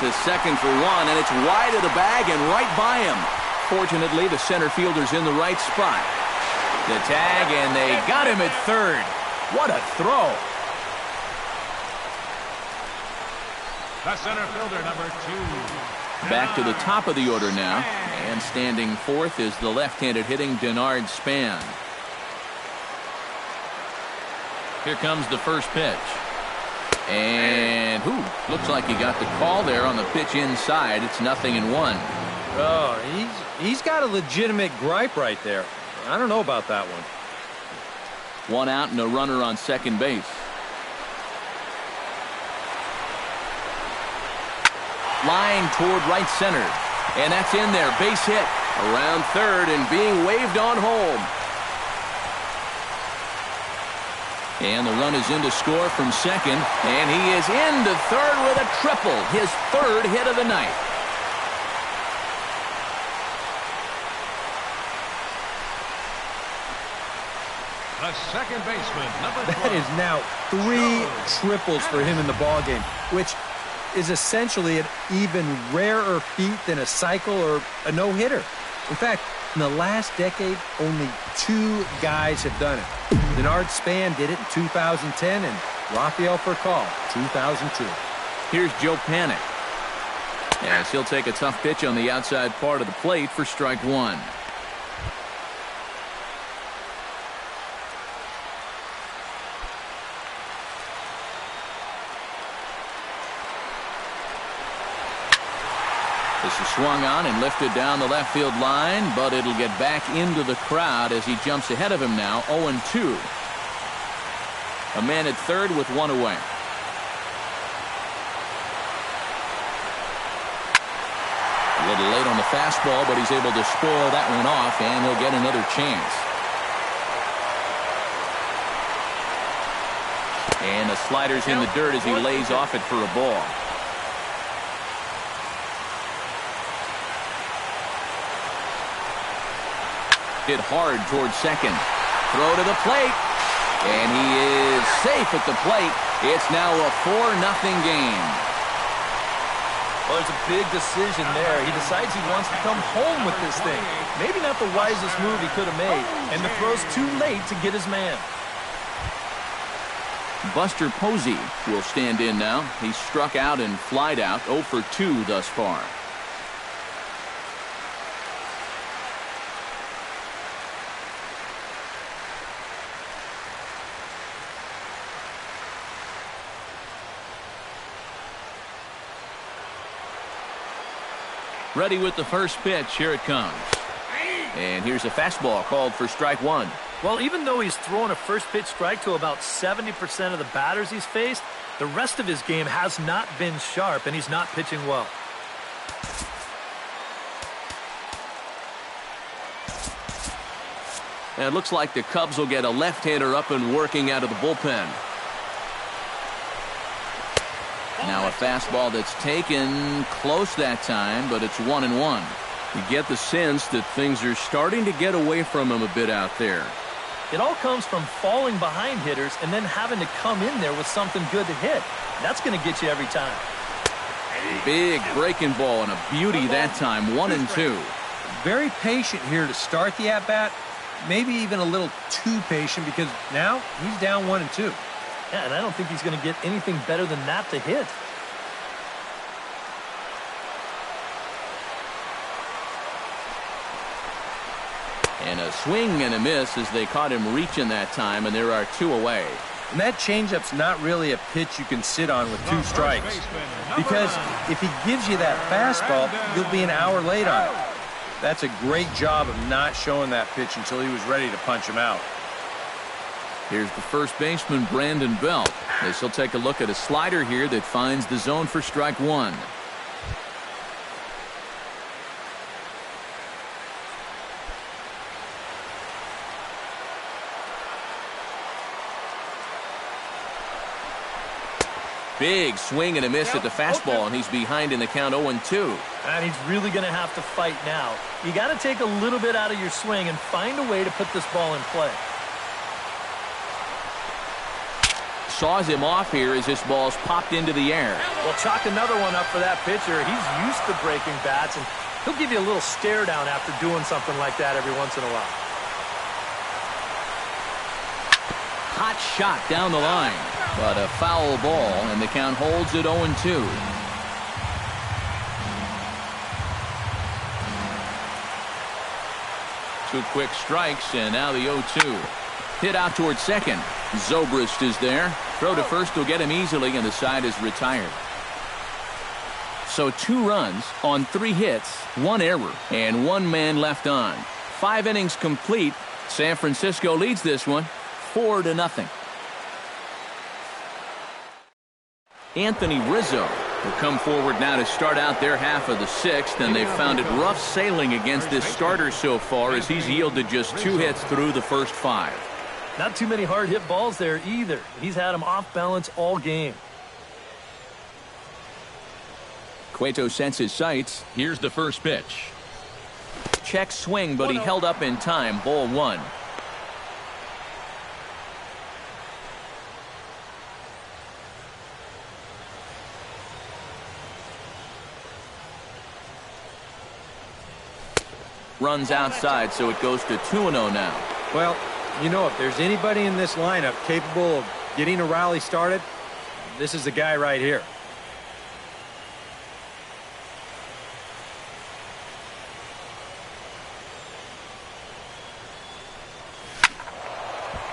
To second for 1, and it's wide of the bag and right by him. Fortunately, the center fielder's in the right spot. The tag, and they got him at third. What a throw. The center fielder, number 2. Back to the top of the order now. And standing fourth is the left-handed hitting Denard Span. Here comes the first pitch. And looks like he got the call there on the pitch inside. It's 0-1. Oh, he's got a legitimate gripe right there. I don't know about that one. 1 out and a runner on second base. Line toward right center. And that's in there. Base hit. Around third and being waved on home. And the run is in to score from second. And he is into third with a triple. His third hit of the night. The second baseman, number 12. That is now 3 triples for him in the ballgame, which is essentially an even rarer feat than a cycle or a no-hitter. In fact, in the last decade, only 2 guys have done it. Denard Span did it in 2010, and Rafael Furcal, 2002. Here's Joe Panik. Yes, he'll take a tough pitch on the outside part of the plate for strike 1. This is swung on and lifted down the left field line, but it'll get back into the crowd as he jumps ahead of him now, 0-2. A man at third with 1 away. A little late on the fastball, but he's able to spoil that one off, and he'll get another chance. And the slider's in the dirt as he lays off it for a ball. Hit hard towards second. Throw to the plate. And he is safe at the plate. It's now a 4-0 game. Well, there's a big decision there. He decides he wants to come home with this thing. Maybe not the wisest move he could have made. And the throw's too late to get his man. Buster Posey will stand in now. He's struck out and flied out, 0 for 2 thus far. Ready with the first pitch. Here it comes. And here's a fastball called for strike 1. Well, even though he's thrown a first pitch strike to about 70% of the batters he's faced, the rest of his game has not been sharp, and he's not pitching well. And it looks like the Cubs will get a left-hander up and working out of the bullpen. Now a fastball that's taken close that time, but it's 1-1. You get the sense that things are starting to get away from him a bit out there. It all comes from falling behind hitters and then having to come in there with something good to hit. That's going to get you every time. Big breaking ball and a beauty that time, 1-2. Very patient here to start the at-bat. Maybe even a little too patient because now he's down 1-2. Yeah, and I don't think he's going to get anything better than that to hit. And a swing and a miss as they caught him reaching that time, and there are 2 away. And that changeup's not really a pitch you can sit on with 2 strikes. Because if he gives you that fastball, you'll be an hour late on it. That's a great job of not showing that pitch until he was ready to punch him out. Here's the first baseman, Brandon Belt. As he'll take a look at a slider here that finds the zone for strike 1. Big swing and a miss at the fastball, and he's behind in the count 0-2. And he's really going to have to fight now. You got to take a little bit out of your swing and find a way to put this ball in play. Saws him off here as this ball's popped into the air. Well, chalk another one up for that pitcher. He's used to breaking bats, and he'll give you a little stare down after doing something like that every once in a while. Hot shot down the line, but a foul ball, and the count holds at 0-2. Two quick strikes, and now the 0-2. Hit out towards second. Zobrist is there. Throw to first will get him easily, and the side is retired. So 2 runs on 3 hits, 1 error, and 1 man left on. 5 innings complete. San Francisco leads this one 4-0. Anthony Rizzo will come forward now to start out their half of the 6th, and they've found it rough sailing against this starter so far as he's yielded just 2 hits through the first 5. Not too many hard hit balls there either. He's had them off balance all game. Cueto sets his sights. Here's the first pitch. Check swing, but he held up in time. Ball 1. Runs outside, so it goes to 2-0 now. Well, you know, if there's anybody in this lineup capable of getting a rally started, this is the guy right here.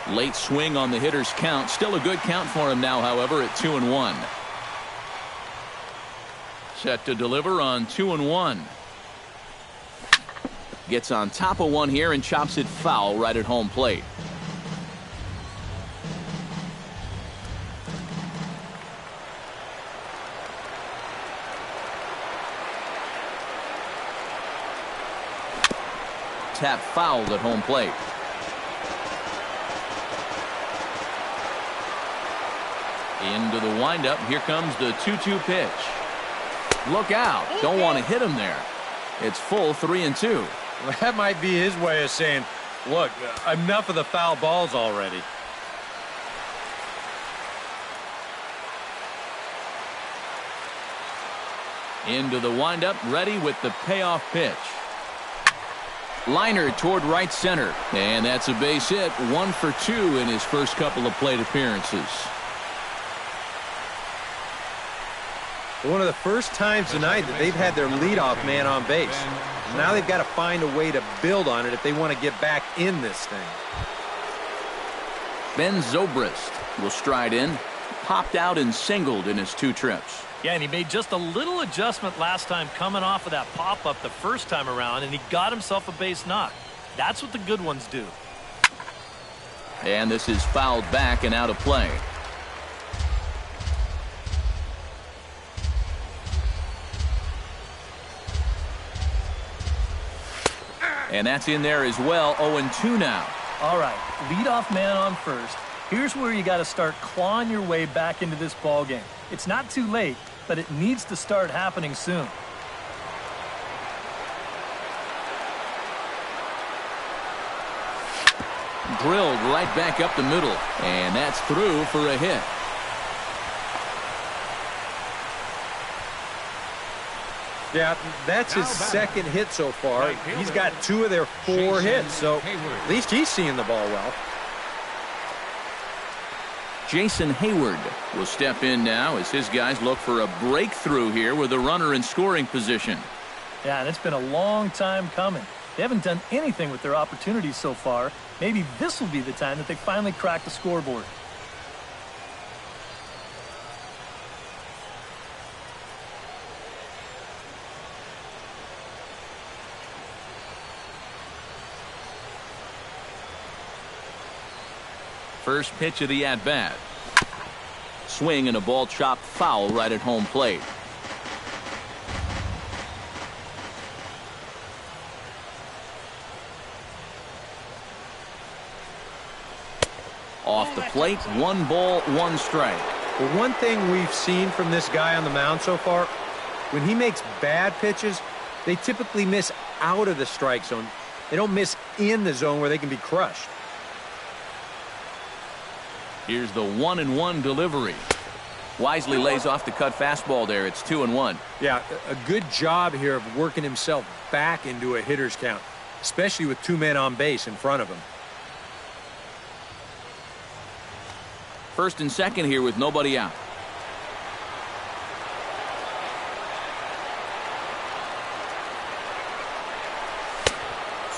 Late swing on the hitter's count. Still a good count for him now, however, at 2-1. Set to deliver on 2-1. Gets on top of one here and chops it foul right at home plate. Tap fouled at home plate. Into the windup. Here comes the 2-2 pitch. Look out. Don't want to hit him there. It's full 3-2. Well, that might be his way of saying, look, enough of the foul balls already. Into the windup, ready with the payoff pitch. Liner toward right center. And that's a base hit. 1 for 2 in his first couple of plate appearances. One of the first times tonight that they've had their leadoff man on base. Now they've got to find a way to build on it if they want to get back in this thing. Ben Zobrist will stride in. Popped out and singled in his 2 trips. Yeah, and he made just a little adjustment last time coming off of that pop-up the first time around, and he got himself a base knock. That's what the good ones do. And this is fouled back and out of play. And that's in there as well. 0-2 now. All right, leadoff man on first. Here's where you got to start clawing your way back into this ball game. It's not too late, but it needs to start happening soon. Drilled right back up the middle, and that's through for a hit. Yeah, that's his second hit so far. He's got 2 of their 4 hits, so at least he's seeing the ball well. Jason Hayward will step in now as his guys look for a breakthrough here with a runner in scoring position. Yeah, and it's been a long time coming. They haven't done anything with their opportunities so far. Maybe this will be the time that they finally crack the scoreboard. First pitch of the at-bat. Swing and a ball chopped foul right at home plate. Off the plate, 1 ball, 1 strike. But one thing we've seen from this guy on the mound so far, when he makes bad pitches, they typically miss out of the strike zone. They don't miss in the zone where they can be crushed. Here's the 1-1 delivery. Wisely lays off the cut fastball there. It's 2-1. Yeah, a good job here of working himself back into a hitter's count, especially with 2 men on base in front of him. First and second here with nobody out.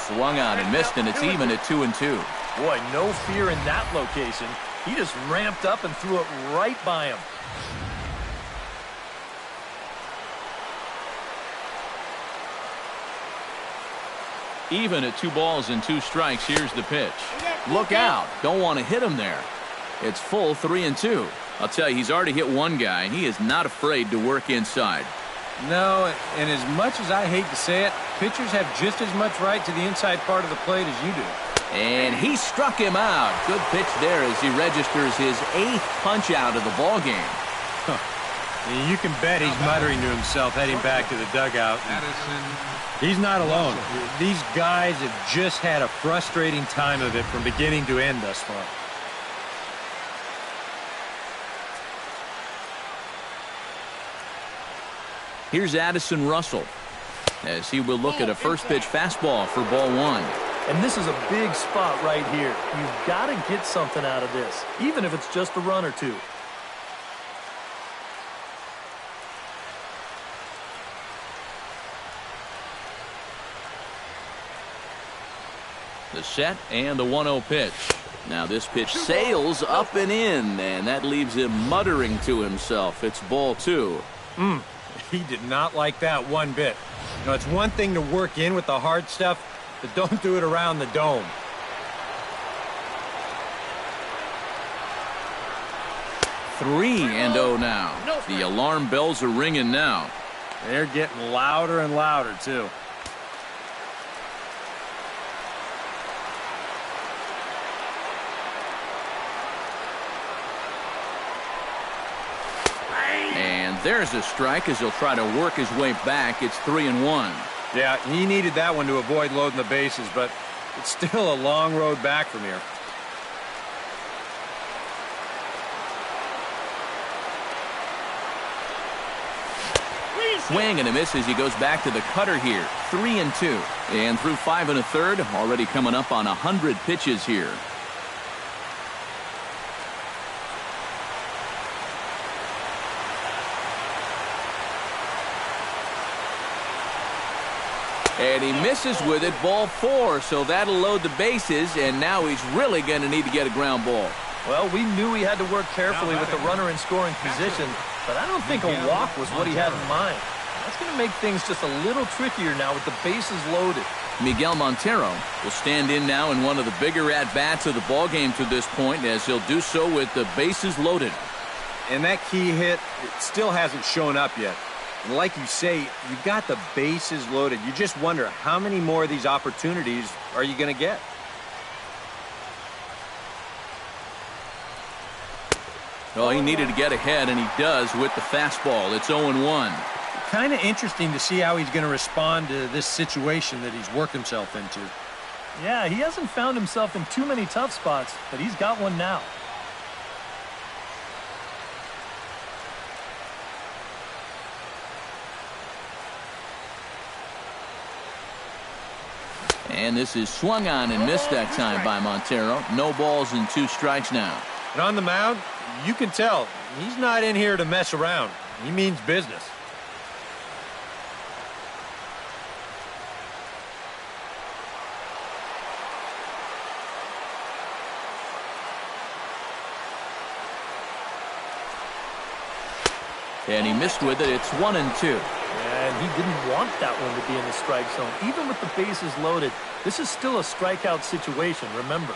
Swung on and missed, and it's even at 2-2. Boy, no fear in that location. He just ramped up and threw it right by him. Even at 2 balls and 2 strikes, here's the pitch. Look out. Don't want to hit him there. It's full 3-2. I'll tell you, he's already hit one guy, and he is not afraid to work inside. No, and as much as I hate to say it, pitchers have just as much right to the inside part of the plate as you do. And he struck him out. Good pitch there as he registers his 8th punch out of the ball game. You can bet he's muttering to himself heading back to the dugout. He's not alone. These guys have just had a frustrating time of it from beginning to end thus far. Here's Addison Russell as he will look at a first pitch fastball for ball 1. And this is a big spot right here. You've got to get something out of this, even if it's just a run or two. The set and the 1-0 pitch. Now this pitch sails up and in, and that leaves him muttering to himself. It's ball 2. He did not like that one bit. You know, it's one thing to work in with the hard stuff, but don't do it around the dome. Three and 0 now. The alarm bells are ringing now. They're getting louder and louder, too. And there's a strike as he'll try to work his way back. It's 3-1. Yeah, he needed that one to avoid loading the bases, but it's still a long road back from here. Swing and a miss as he goes back to the cutter here. 3-2. And through 5 1/3, already coming up on 100 pitches here. And he misses with it, ball 4, so that'll load the bases, and now he's really going to need to get a ground ball. Well, we knew he had to work carefully with the runner in scoring position, but I don't think a walk was what he had in mind. That's going to make things just a little trickier now with the bases loaded. Miguel Montero will stand in now in one of the bigger at-bats of the ballgame to this point, as he'll do so with the bases loaded. And that key hit, it still hasn't shown up yet. And like you say, you've got the bases loaded. You just wonder how many more of these opportunities are you going to get? Well, he needed to get ahead, and he does with the fastball. It's 0-1. Kind of interesting to see how he's going to respond to this situation that he's worked himself into. Yeah, he hasn't found himself in too many tough spots, but he's got one now. And this is swung on and missed that time by Montero. No balls and 2 strikes now. And on the mound, you can tell he's not in here to mess around. He means business. And he missed with it. It's 1-2. And he didn't want that one to be in the strike zone. Even with the bases loaded, this is still a strikeout situation, remember.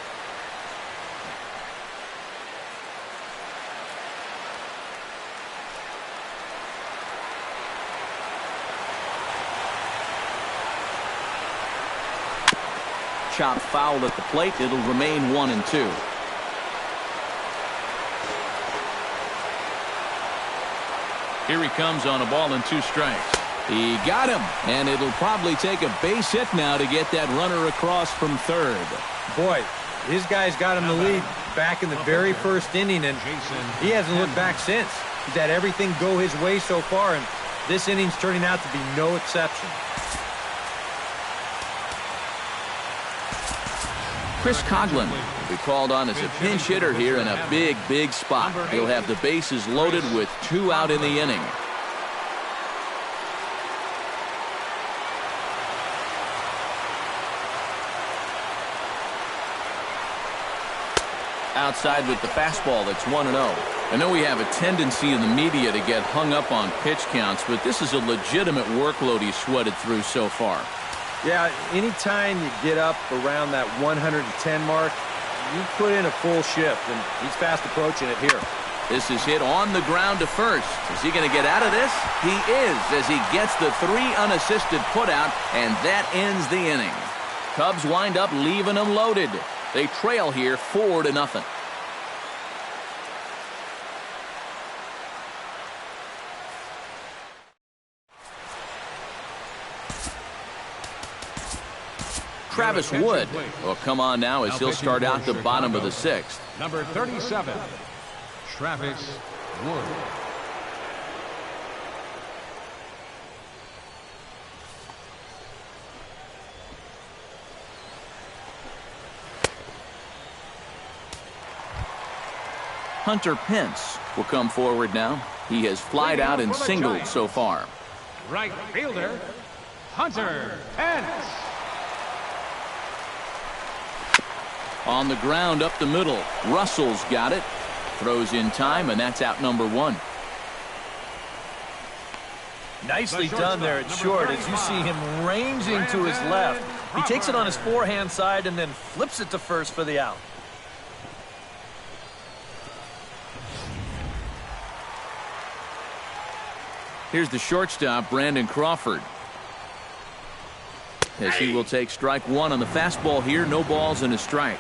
Chop foul at the plate. It'll remain 1-2. Here he comes on a ball and 2 strikes. He got him, and it'll probably take a base hit now to get that runner across from third. Boy, his guys got him the lead back in the very first inning, and he hasn't looked back since. He's had everything go his way so far, and this inning's turning out to be no exception. Chris Coughlin will be called on as a pinch hitter here in a big, big spot. He'll have the bases loaded with 2 out in the inning. Outside with the fastball, that's 1-0. I know we have a tendency in the media to get hung up on pitch counts, but this is a legitimate workload he's sweated through so far. Yeah, anytime you get up around that 110 mark, you put in a full shift, and he's fast approaching it here. This is hit on the ground to first. Is he going to get out of this? He is, as he gets the 3 unassisted putout, and that ends the inning. Cubs wind up leaving them loaded. They trail here 4-0. Travis Wood will come on now as he'll start out the bottom of the 6th. Number 37, Travis Wood. Hunter Pence will come forward now. He has flied out and singled so far. Right fielder, Hunter Pence. On the ground up the middle, Russell's got it. Throws in time, and that's out number 1. Nicely done there at short as you see him ranging to his left. He takes it on his forehand side and then flips it to first for the out. Here's the shortstop, Brandon Crawford. As he will take strike 1 on the fastball here. No balls and a strike.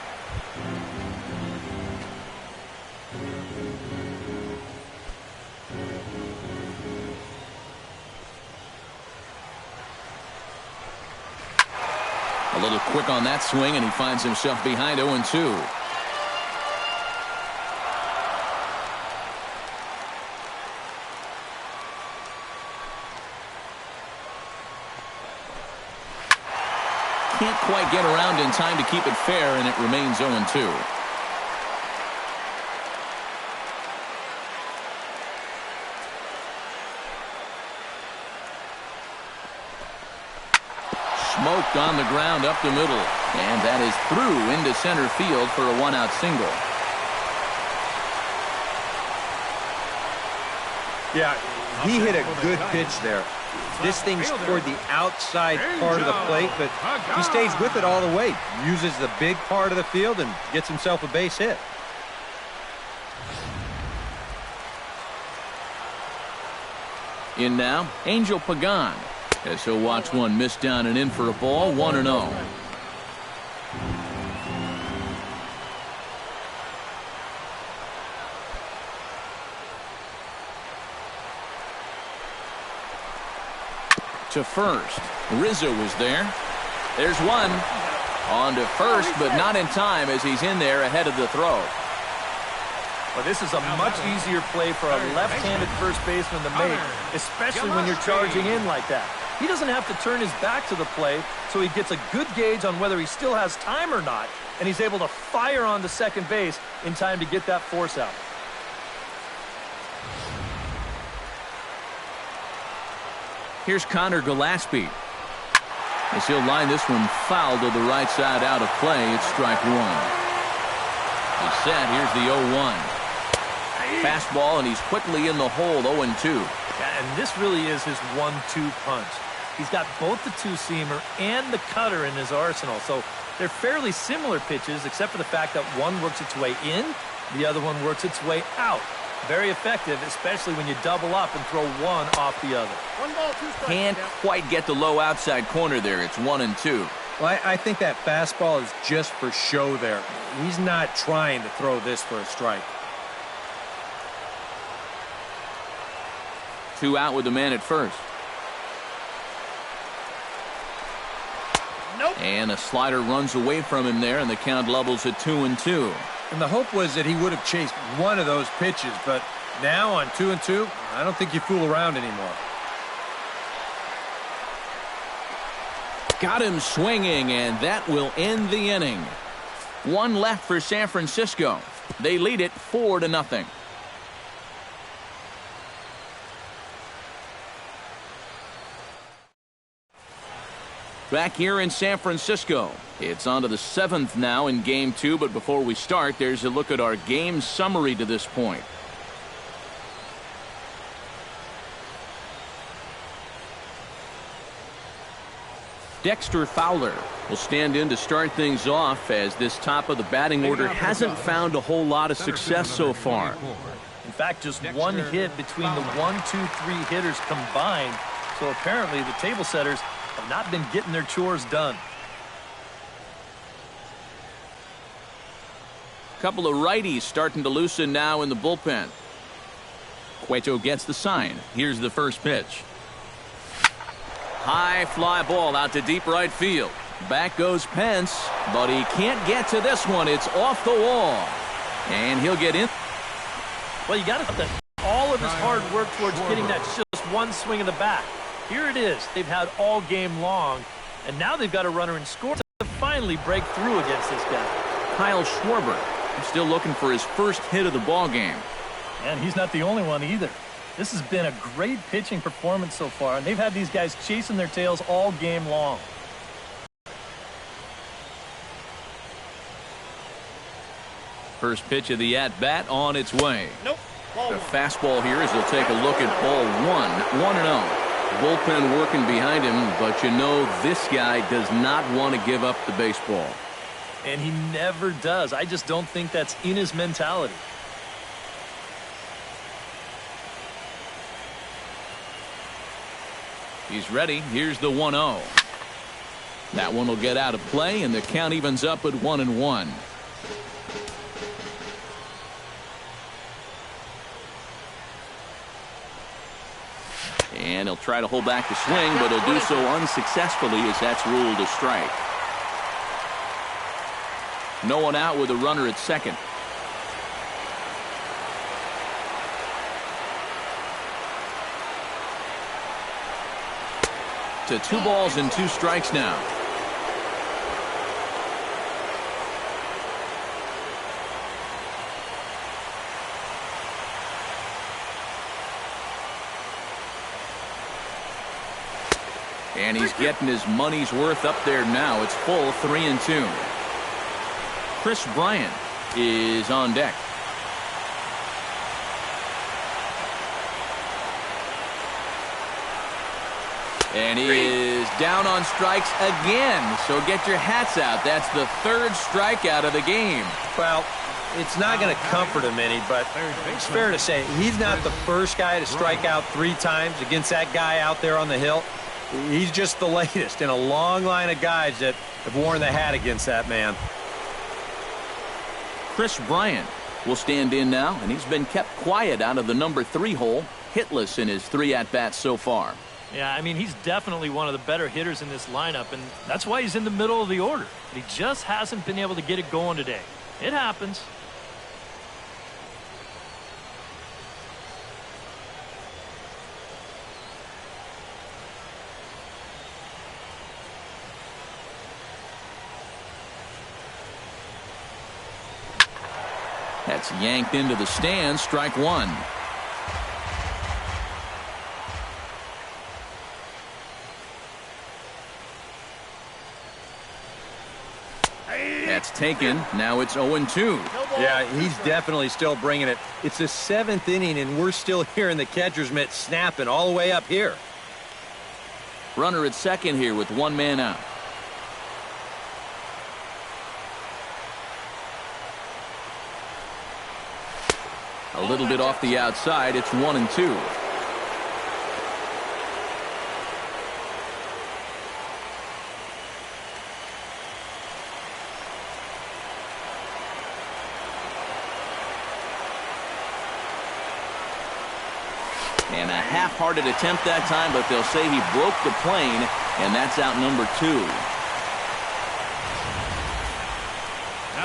A little quick on that swing, and he finds himself behind 0-2. Can't quite get around in time to keep it fair, and it remains 0-2. Smoked on the ground up the middle, and that is through into center field for a 1-out single. Yeah, he hit a good pitch there. This thing's toward the outside part of the plate, but he stays with it all the way. Uses the big part of the field and gets himself a base hit. In now, Angel Pagan, as he'll watch one miss down and in for a ball. 1-0. To first. Rizzo was there. There's one. On to first, but not in time as he's in there ahead of the throw. Well, this is a much easier play for a left-handed first baseman to make, especially when you're charging in like that. He doesn't have to turn his back to the play, so he gets a good gauge on whether he still has time or not, and he's able to fire on to second base in time to get that force out. Here's Connor Gillespie. As he'll line this one foul to the right side out of play. It's strike 1. He's set. Here's the 0-1. Fastball, and he's quickly in the hole. 0-2. Yeah, and this really is his 1-2 punch. He's got both the two-seamer and the cutter in his arsenal, so they're fairly similar pitches except for the fact that one works its way in, the other one works its way out. Very effective, especially when you double up and throw one off the other. 1 ball, 2 strikes. Can't quite get the low outside corner there. It's 1-2. Well, I think that fastball is just for show there. He's not trying to throw this for a strike. 2 out with the man at first. Nope. And a slider runs away from him there, and the count levels at 2-2. And the hope was that he would have chased one of those pitches, but now on 2-2, I don't think you fool around anymore. Got him swinging, and that will end the inning. 1 left for San Francisco. They lead it 4-0. Back here in San Francisco, it's on to the 7th now in Game 2, but before we start, there's a look at our game summary to this point. Dexter Fowler will stand in to start things off, as this top of the batting order hasn't found a whole lot of success so far. In fact, just one hit between the 1, 2, 3 hitters combined. So apparently the table setters have not been getting their chores done. Couple of righties starting to loosen now in the bullpen. Cueto gets the sign. Here's the first pitch. High fly ball out to deep right field. Back goes Pence, but he can't get to this one. It's off the wall. And he'll get in. Well, you got to put all of his hard work towards getting that just one swing of the bat. Here it is. They've had all game long, and now they've got a runner in score to finally break through against this guy. Kyle Schwarber still looking for his first hit of the ball game. And he's not the only one either. This has been a great pitching performance so far, and they've had these guys chasing their tails all game long. First pitch of the at-bat on its way. Nope. The fastball here as he'll take a look at ball 1-0. Bullpen working behind him, but you know this guy does not want to give up the baseball. And he never does. I just don't think that's in his mentality. He's ready. Here's the 1-0. That one will get out of play, and the count evens up at 1-1. And he'll try to hold back the swing, but he'll do so unsuccessfully as that's ruled a strike. No one out with a runner at second. To 2 balls and 2 strikes now. And he's getting his money's worth up there now. It's full 3-2. Chris Bryant is on deck. And he is down on strikes again. So get your hats out. That's the 3rd strikeout of the game. Well, it's not going to comfort him any, but it's fair to say he's not the first guy to strike out 3 times against that guy out there on the hill. He's just the latest in a long line of guys that have worn the hat against that man. Chris Bryant will stand in now, and he's been kept quiet out of the number 3 hole, hitless in his 3 at-bats so far. Yeah, I mean, he's definitely one of the better hitters in this lineup, and that's why he's in the middle of the order. But he just hasn't been able to get it going today. It happens. That's yanked into the stands, strike 1. That's taken. Now it's 0-2. Yeah, he's definitely still bringing it. It's the 7th inning, and we're still hearing the catcher's mitt snapping all the way up here. Runner at second here with 1 man out. A little bit off the outside. It's 1-2. And a half-hearted attempt that time, but they'll say he broke the plane, and that's out number 2.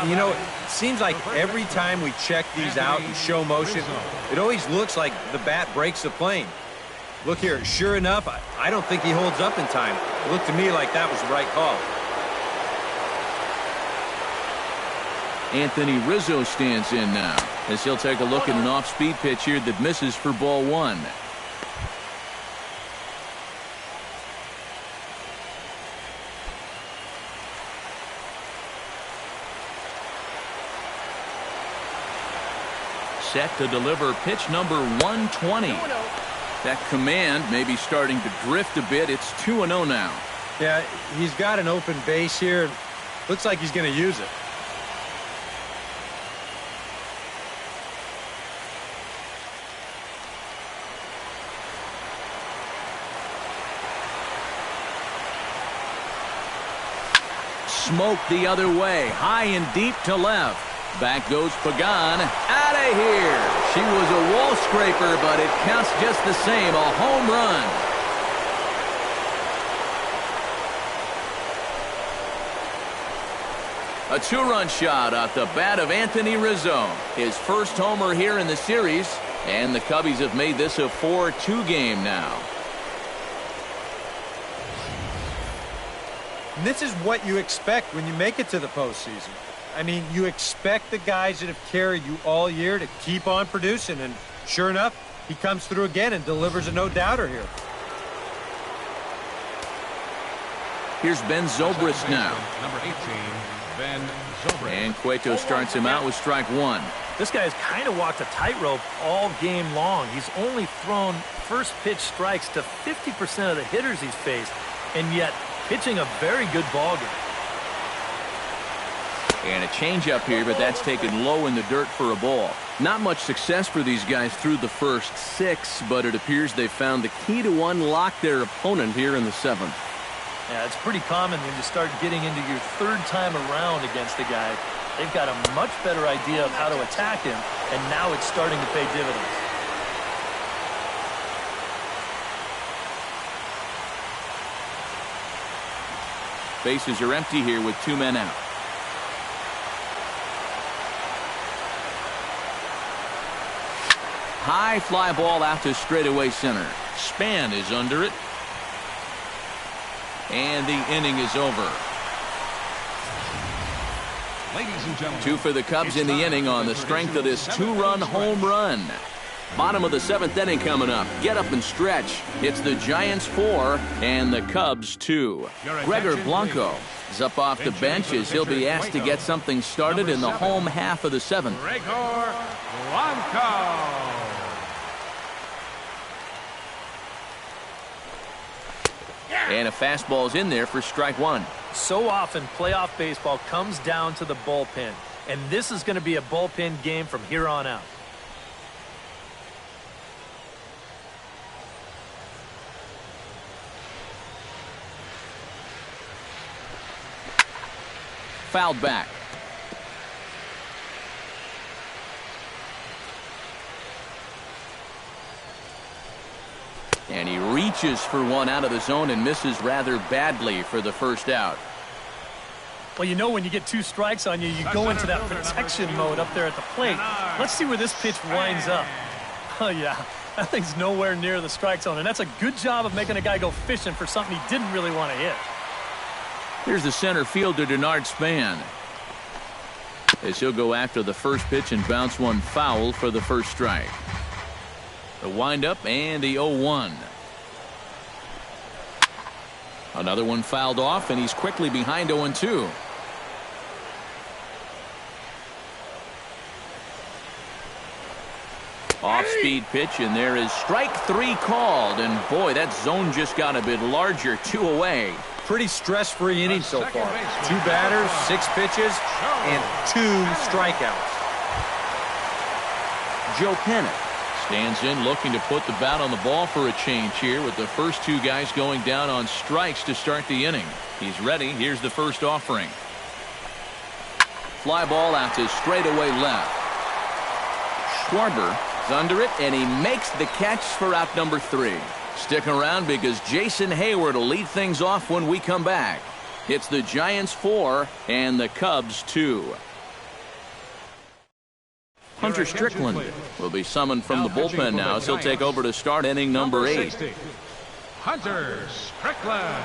You know, it seems like every time we check these out in show motion, it always looks like the bat breaks the plane. Look here, sure enough, I don't think he holds up in time. It looked to me like that was the right call. Anthony Rizzo stands in now as he'll take a look at an off-speed pitch here that misses for ball 1. set to deliver pitch number 120. That command may be starting to drift a bit. It's 2-0 now. Yeah, he's got an open base here. Looks like he's going to use it. Smoke the other way, high and deep to left. Back goes Pagan, out of here. She was a wall scraper, but it counts just the same, a home run. A two-run shot off the bat of Anthony Rizzo. His first homer here in the series, and the Cubbies have made this a 4-2 game now. And this is what you expect when you make it to the postseason. I mean, you expect the guys that have carried you all year to keep on producing, and sure enough, he comes through again and delivers a no-doubter here. Here's Ben Zobrist now. Number 18, Ben Zobrist. And Cueto starts him out with strike one. This guy's kind of walked a tightrope all game long. He's only thrown first pitch strikes to 50% of the hitters he's faced, and yet pitching a very good ball game. And a changeup here, but that's taken low in the dirt for a ball. Not much success for these guys through the first 6, but it appears they've found the key to unlock their opponent here in the 7th. Yeah, it's pretty common when you start getting into your third time around against a guy. They've got a much better idea of how to attack him, and now it's starting to pay dividends. Bases are empty here with 2 men out. High fly ball out to straightaway center. Span is under it. And the inning is over. Ladies and gentlemen, 2 for the Cubs in the inning on the strength of this 2-run home run. Bottom of the 7th inning coming up. Get up and stretch. It's the Giants 4 and the Cubs 2. Gregor Blanco is up off the bench as he'll be asked to get something started in the home half of the 7th. Gregor Blanco. And a fastball's in there for strike one. So often playoff baseball comes down to the bullpen, and this is going to be a bullpen game from here on out. Fouled back. And he reaches for one out of the zone and misses rather badly for the first out. Well, you know when you get 2 strikes on you, you go into that protection mode up there at the plate. Let's see where this pitch winds up. Oh, yeah. That thing's nowhere near the strike zone, and that's a good job of making a guy go fishing for something he didn't really want to hit. Here's the center fielder, Denard Span, as he'll go after the first pitch and bounce one foul for the first strike. The windup and the 0-1. Another one fouled off, and he's quickly behind 0-2. Off-speed pitch, and there is strike 3 called. And boy, that zone just got a bit larger. 2 away. Pretty stress-free inning so far. 2 batters, 6 pitches, and 2 strikeouts. Joe Pennant stands in, looking to put the bat on the ball for a change here, with the first 2 guys going down on strikes to start the inning. He's ready. Here's the first offering. Fly ball out to straightaway left. Schwarber is under it, and he makes the catch for out number 3. Stick around because Jason Hayward will lead things off when we come back. It's the Giants 4 and the Cubs 2. Hunter Strickland will be summoned from the bullpen now, so he'll take over to start inning number 8. 60, Hunter Strickland.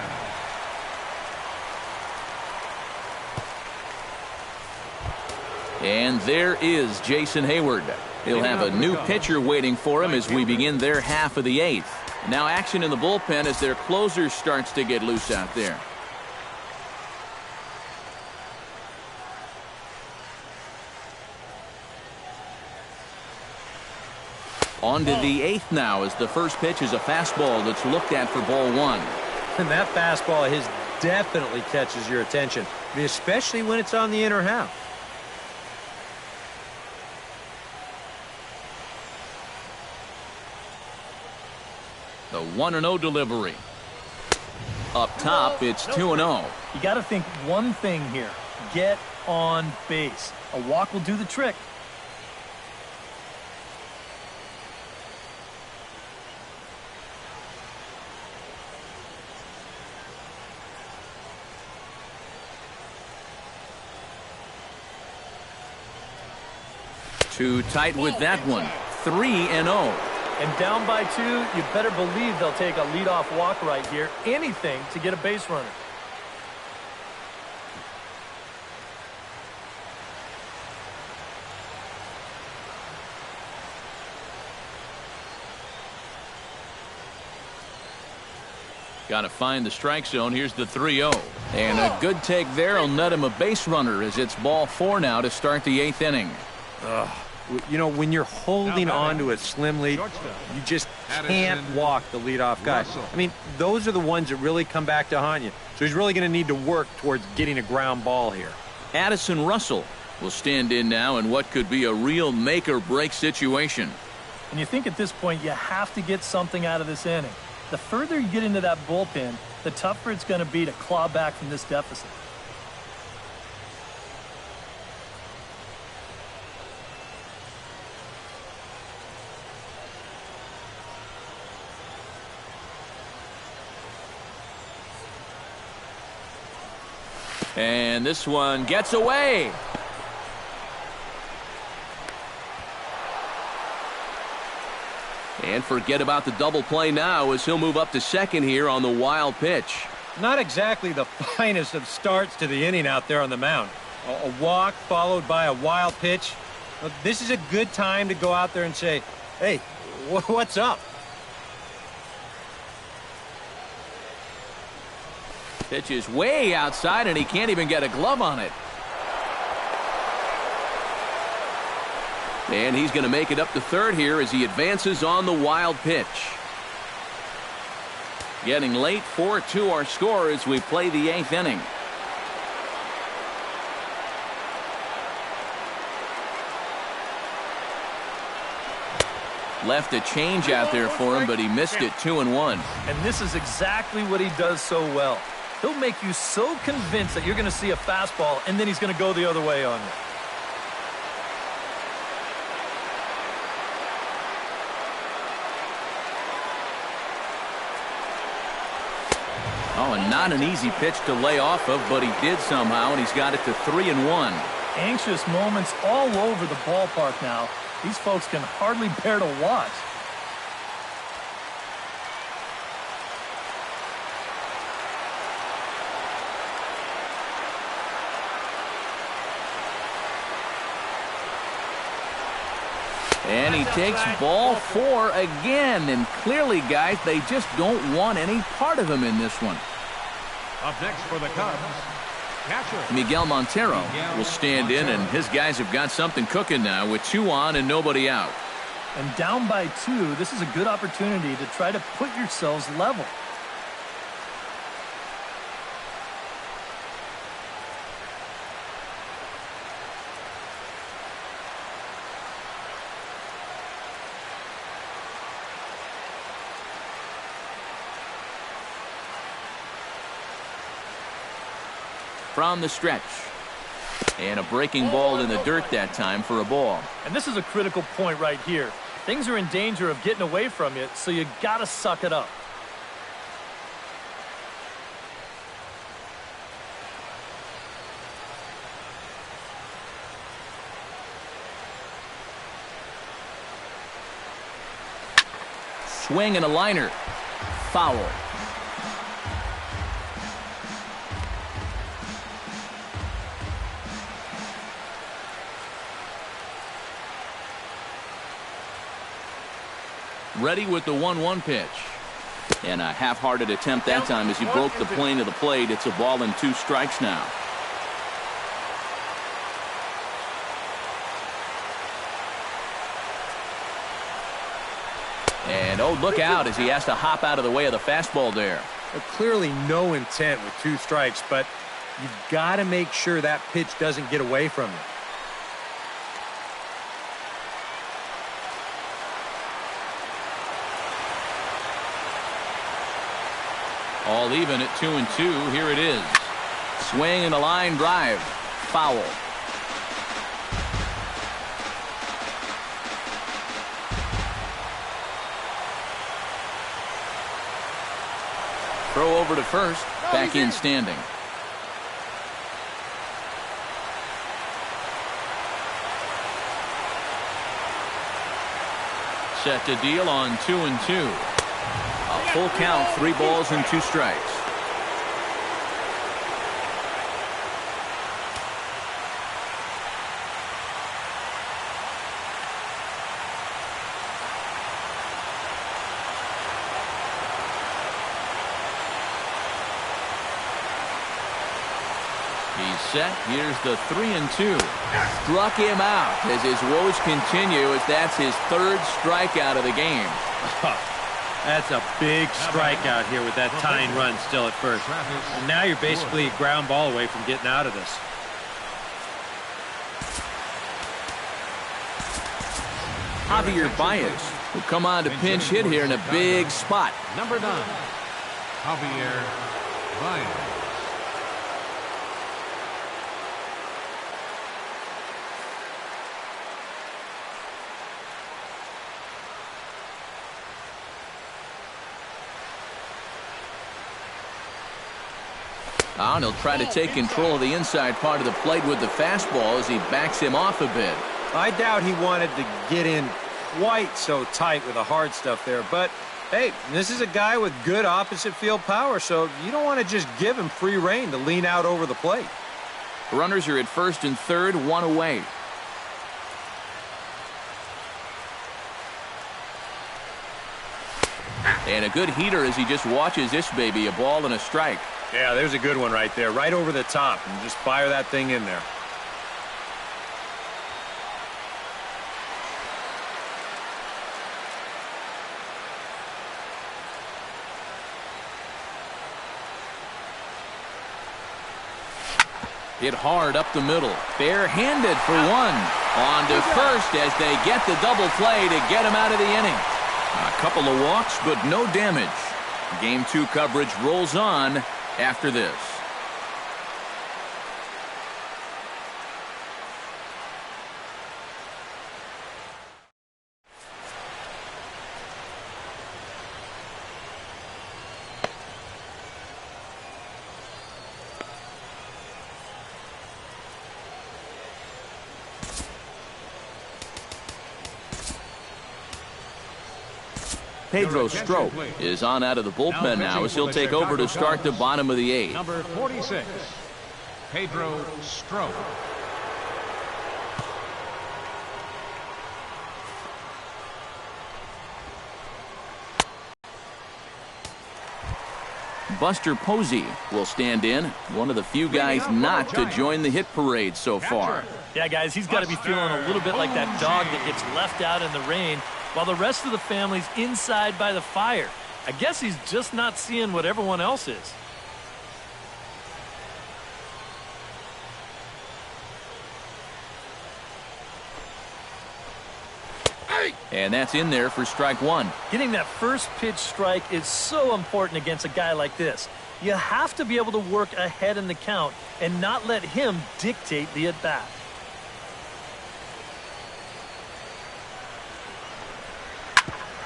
And there is Jason Hayward. He'll have a new pitcher waiting for him as we begin their half of the 8th. Now action in the bullpen as their closer starts to get loose out there. On to the 8th now as the first pitch is a fastball that's looked at for ball 1. And that fastball of his definitely catches your attention, I mean, especially when it's on the inner half. The 1-0 delivery. Up top, it's 2-0. You got to think one thing here. Get on base. A walk will do the trick. Too tight with that one. 3-0. And down by 2, you better believe they'll take a leadoff walk right here. Anything to get a base runner. Got to find the strike zone. Here's the 3-0. And a good take there will net him a base runner as it's ball 4 now to start the 8th inning. You know, when you're holding on to a slim lead, you just can't walk the leadoff guy. I mean, those are the ones that really come back to haunt you. So he's really going to need to work towards getting a ground ball here. Addison Russell will stand in now in what could be a real make-or-break situation. And you think at this point you have to get something out of this inning. The further you get into that bullpen, the tougher it's going to be to claw back from this deficit. And this one gets away. And forget about the double play now as he'll move up to second here on the wild pitch. Not exactly the finest of starts to the inning out there on the mound. A walk followed by a wild pitch. Look, this is a good time to go out there and say, hey, what's up? Pitch is way outside, and he can't even get a glove on it. And he's going to make it up to third here as he advances on the wild pitch. Getting late, 4-2 our score as we play the 8th inning. Left a change out there for him, but he missed it 2-1. And this is exactly what he does so well. He'll make you so convinced that you're going to see a fastball, and then he's going to go the other way on you. Oh, and not an easy pitch to lay off of, but he did somehow, and he's got it to 3-1. Anxious moments all over the ballpark now. These folks can hardly bear to watch. And he takes ball 4 again. And clearly, guys, they just don't want any part of him in this one. Up next for the Cubs, catcher Miguel Montero will stand in, and his guys have got something cooking now with 2 on and nobody out. And down by 2, this is a good opportunity to try to put yourselves level. From the stretch. And a breaking ball in the dirt that time for a ball. And this is a critical point right here. Things are in danger of getting away from you, so you got to suck it up. Swing and a liner. Foul. Ready with the 1-1 pitch. And a half-hearted attempt that time as he broke the plane of the plate. It's a ball and 2 strikes now. Oh, look out as he has to hop out of the way of the fastball there. Clearly no intent with 2 strikes, but you've got to make sure that pitch doesn't get away from you. All even at 2-2. Here it is. Swing and a line drive. Foul. Throw over to first. Back in standing. Set to deal on 2-2. A full count, 3 balls and 2 strikes. He's set. Here's the 3-2. Struck him out as his woes continue as that's his 3rd strikeout of the game. That's a big strikeout here with that tying run still at first. And now you're basically a ground ball away from getting out of this. Javier Baez will come on to pinch hit here in a big spot. Number 9, Javier Baez. And he'll try to take control of the inside part of the plate with the fastball as he backs him off a bit. I doubt he wanted to get in quite so tight with the hard stuff there, but hey, this is a guy with good opposite field power, so you don't want to just give him free rein to lean out over the plate. Runners are at first and third, 1 away. And a good heater as he just watches this baby, a ball and a strike. Yeah, there's a good one right there, right over the top, and just fire that thing in there. Hit hard up the middle. Bare-handed for 1. On to first as they get the double play to get him out of the inning. A couple of walks, but no damage. Game 2 coverage rolls on after this. Pedro Strop is on out of the bullpen now as he'll take over to start the bottom of the 8th. Number 46, Pedro Strop. Buster Posey will stand in, one of the few guys not to join the hit parade so far. Yeah, guys, he's got to be feeling a little bit like that dog that gets left out in the rain while the rest of the family's inside by the fire. I guess he's just not seeing what everyone else is. And that's in there for strike 1. Getting that first pitch strike is so important against a guy like this. You have to be able to work ahead in the count and not let him dictate the at-bat.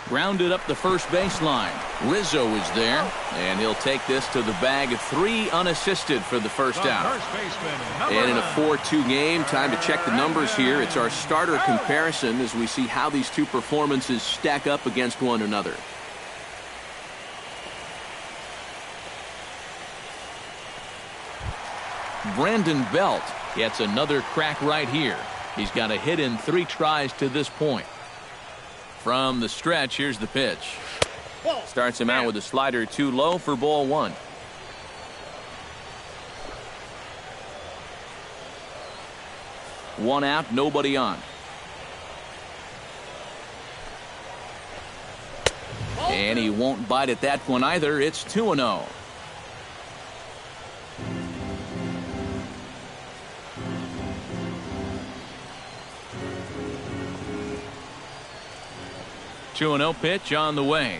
Grounded up the first baseline. Rizzo is there, and he'll take this to the bag. 3 unassisted for the first out. And in a 4-2 game, time to check the numbers here. It's our starter comparison as we see how these two performances stack up against one another. Brandon Belt gets another crack right here. He's got a hit in 3 tries to this point. From the stretch, here's the pitch. Starts him out with a slider too low for ball 1. One out, nobody on. And he won't bite at that one either. It's 2-0. Two-0 pitch on the way.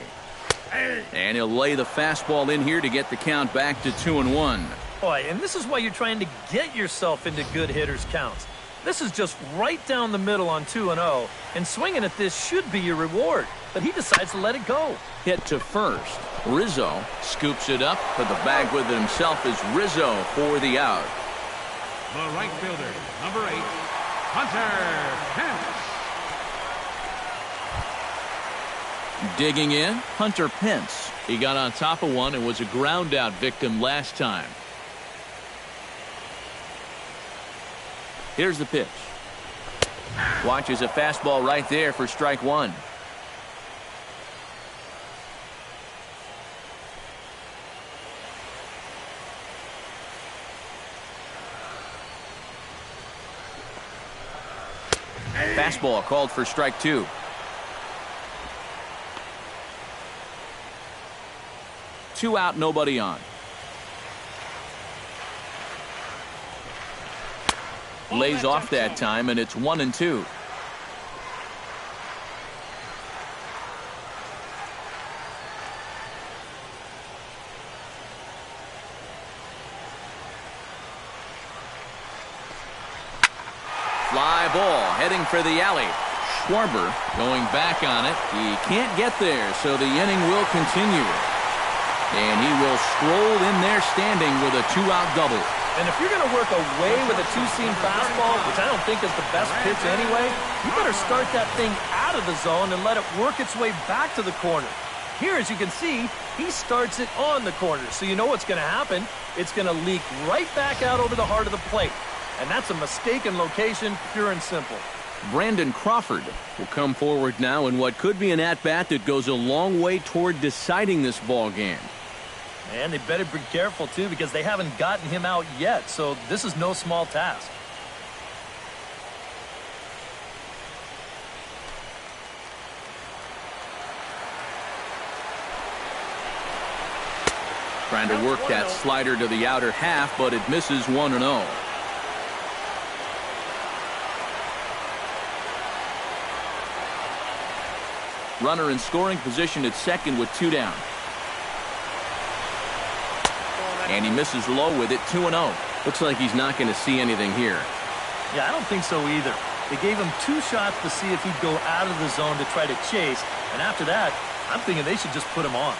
And he'll lay the fastball in here to get the count back to 2-1. Boy, and this is why you're trying to get yourself into good hitters' counts. This is just right down the middle on 2-0, and swinging at this should be your reward, but he decides to let it go. Hit to first. Rizzo scoops it up, but the bag with it himself is Rizzo for the out. The right fielder, number 8, Hunter Pence. Digging in, Hunter Pence. He got on top of one and was a ground out victim last time. Here's the pitch. Watches a fastball right there for strike one. Fastball called for strike two. Two out, nobody on. Lays off that time, and it's 1-2. Fly ball heading for the alley. Schwarber going back on it. He can't get there, so the inning will continue. And he will stroll in there standing with a 2-out double. And if you're going to work away with a two-seam fastball, which I don't think is the best pitch anyway, you better start that thing out of the zone and let it work its way back to the corner. Here, as you can see, he starts it on the corner, so you know what's going to happen. It's going to leak right back out over the heart of the plate. And that's a mistaken location, pure and simple. Brandon Crawford will come forward now in what could be an at-bat that goes a long way toward deciding this ball game. And they better be careful, too, because they haven't gotten him out yet, so this is no small task. Trying to work that slider to the outer half, but it misses 1-0. Runner in scoring position at second with 2 down. And he misses low with it, 2-0. Looks like he's not going to see anything here. Yeah, I don't think so either. They gave him 2 shots to see if he'd go out of the zone to try to chase. And after that, I'm thinking they should just put him on.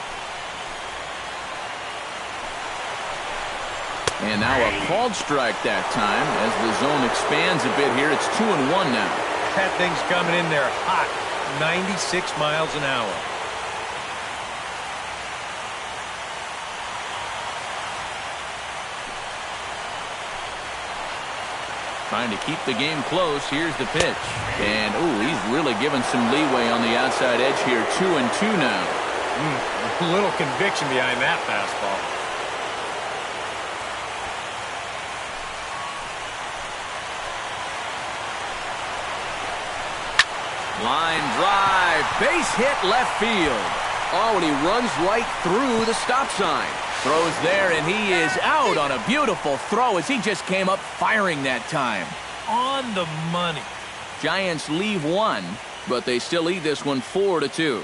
And now a called strike that time as the zone expands a bit here. It's 2-1 now. That thing's coming in there hot, 96 miles an hour. Trying to keep the game close. Here's the pitch. And, ooh, he's really given some leeway on the outside edge here. 2-2 now. A little conviction behind that fastball. Line drive. Base hit left field. Oh, and he runs right through the stop sign. Throws there, and he is out on a beautiful throw as he just came up firing that time. On the money. Giants leave one, but they still lead this one 4-2.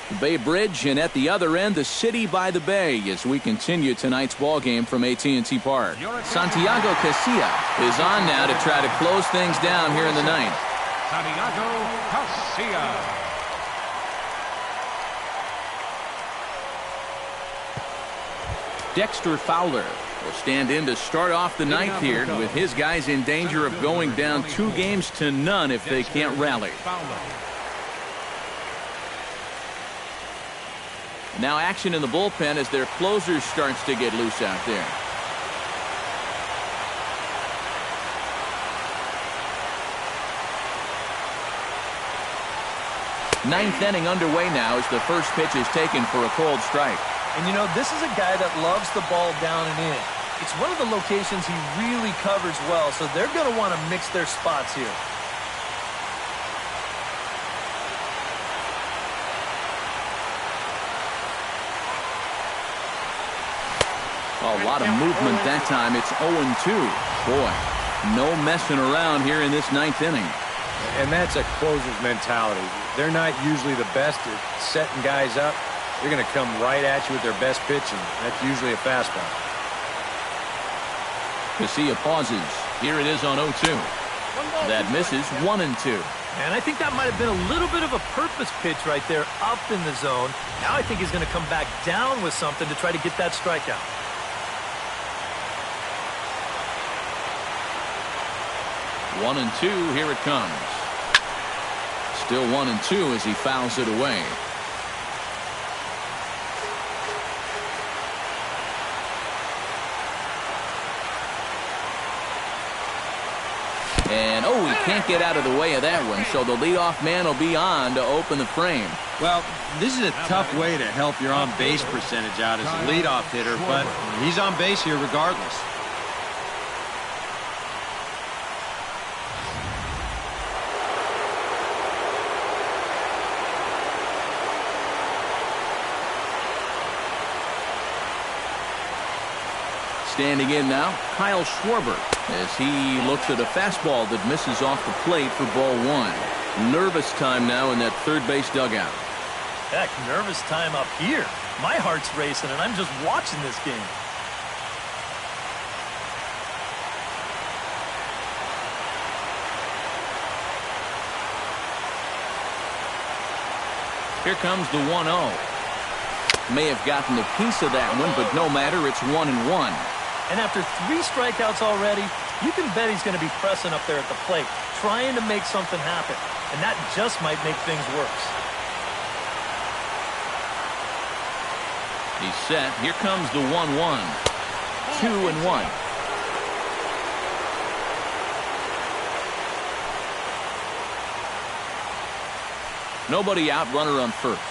The Bay Bridge, and at the other end, the city by the bay as we continue tonight's ball game from AT&T Park. Santiago Casilla is on now to try to close things down here in the ninth. Santiago Casilla. Dexter Fowler will stand in to start off the ninth here with his guys in danger of going down 2-0 if they can't rally. Now action in the bullpen as their closer starts to get loose out there. Ninth inning underway now as the first pitch is taken for a called strike. And, you know, this is a guy that loves the ball down and in. It's one of the locations he really covers well, so they're going to want to mix their spots here. A lot of movement that time. It's 0-2. Boy, no messing around here in this ninth inning. And that's a closer's mentality. They're not usually the best at setting guys up. They're going to come right at you with their best pitch, and that's usually a fastball. Casilla pauses. Here it is on 0-2. That misses 1-2. And I think that might have been a little bit of a purpose pitch right there up in the zone. Now I think he's going to come back down with something to try to get that strikeout. 1-2, here it comes. Still 1-2 as he fouls it away. And, oh, he can't get out of the way of that one, so the leadoff man will be on to open the frame. Well, this is a tough way to help your on-base percentage out as a leadoff hitter, but he's on base here regardless. Standing in now, Kyle Schwarber, as he looks at a fastball that misses off the plate for ball one. Nervous time now in that third base dugout. Heck, nervous time up here. My heart's racing, and I'm just watching this game. Here comes the 1-0. May have gotten a piece of that one, but no matter, it's 1-1. And after 3 strikeouts already, you can bet he's going to be pressing up there at the plate, trying to make something happen. And that just might make things worse. He's set. Here comes the 1-1. 2-1. Nobody out, runner on first.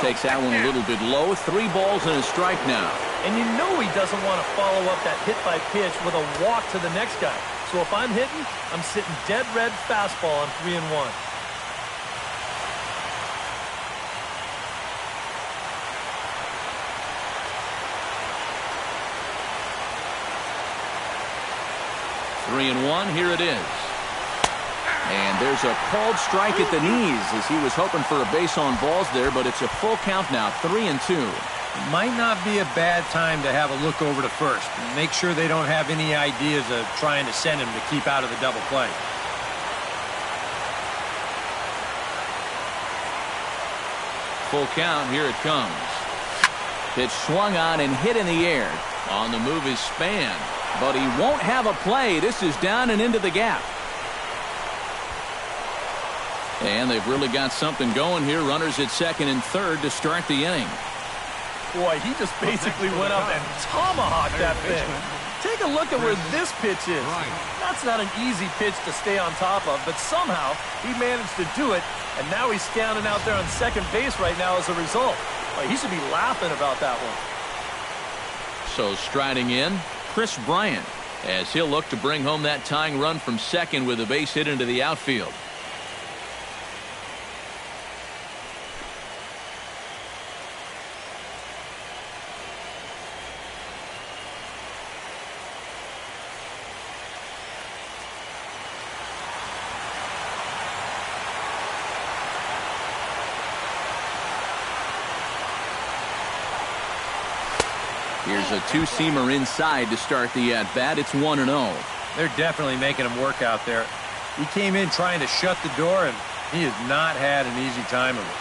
Takes that one a little bit low. 3 balls and a strike now. And you know he doesn't want to follow up that hit by pitch with a walk to the next guy. So if I'm hitting, I'm sitting dead red fastball on 3-1. Here it is. And there's a called strike at the knees as he was hoping for a base on balls there, but it's a full count now, 3-2. It might not be a bad time to have a look over to first. Make sure they don't have any ideas of trying to send him to keep out of the double play. Full count, here it comes. Pitch swung on and hit in the air. On the move is Span, but he won't have a play. This is down and into the gap. And they've really got something going here. Runners at second and third to start the inning. Boy, he just basically went up and tomahawked that thing. Take a look at where this pitch is. That's not an easy pitch to stay on top of, but somehow he managed to do it, and now he's standing out there on second base right now as a result. Boy, he should be laughing about that one. So striding in, Chris Bryant, as he'll look to bring home that tying run from second with a base hit into the outfield. Here's a two-seamer inside to start the at-bat. It's 1-0. They're definitely making him work out there. He came in trying to shut the door, and he has not had an easy time of it.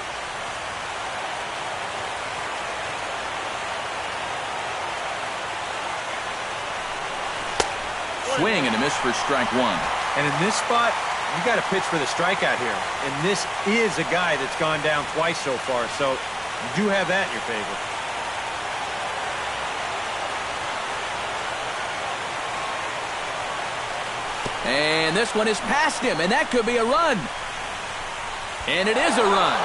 Swing and a miss for strike one. And in this spot, you got to pitch for the strikeout here. And this is a guy that's gone down twice so far, so you do have that in your favor. And this one is past him, and that could be a run. And it is a run.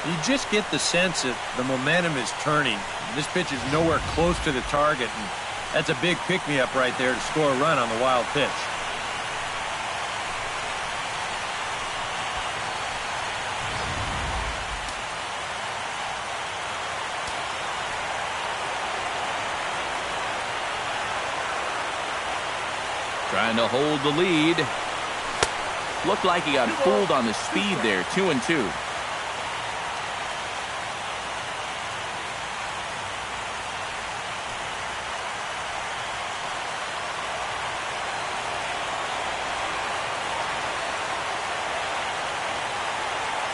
You just get the sense that the momentum is turning. This pitch is nowhere close to the target, and That's a big pick-me-up right there to score a run on the wild pitch. Trying to hold the lead. Looked like he got fooled on the speed there. 2-2.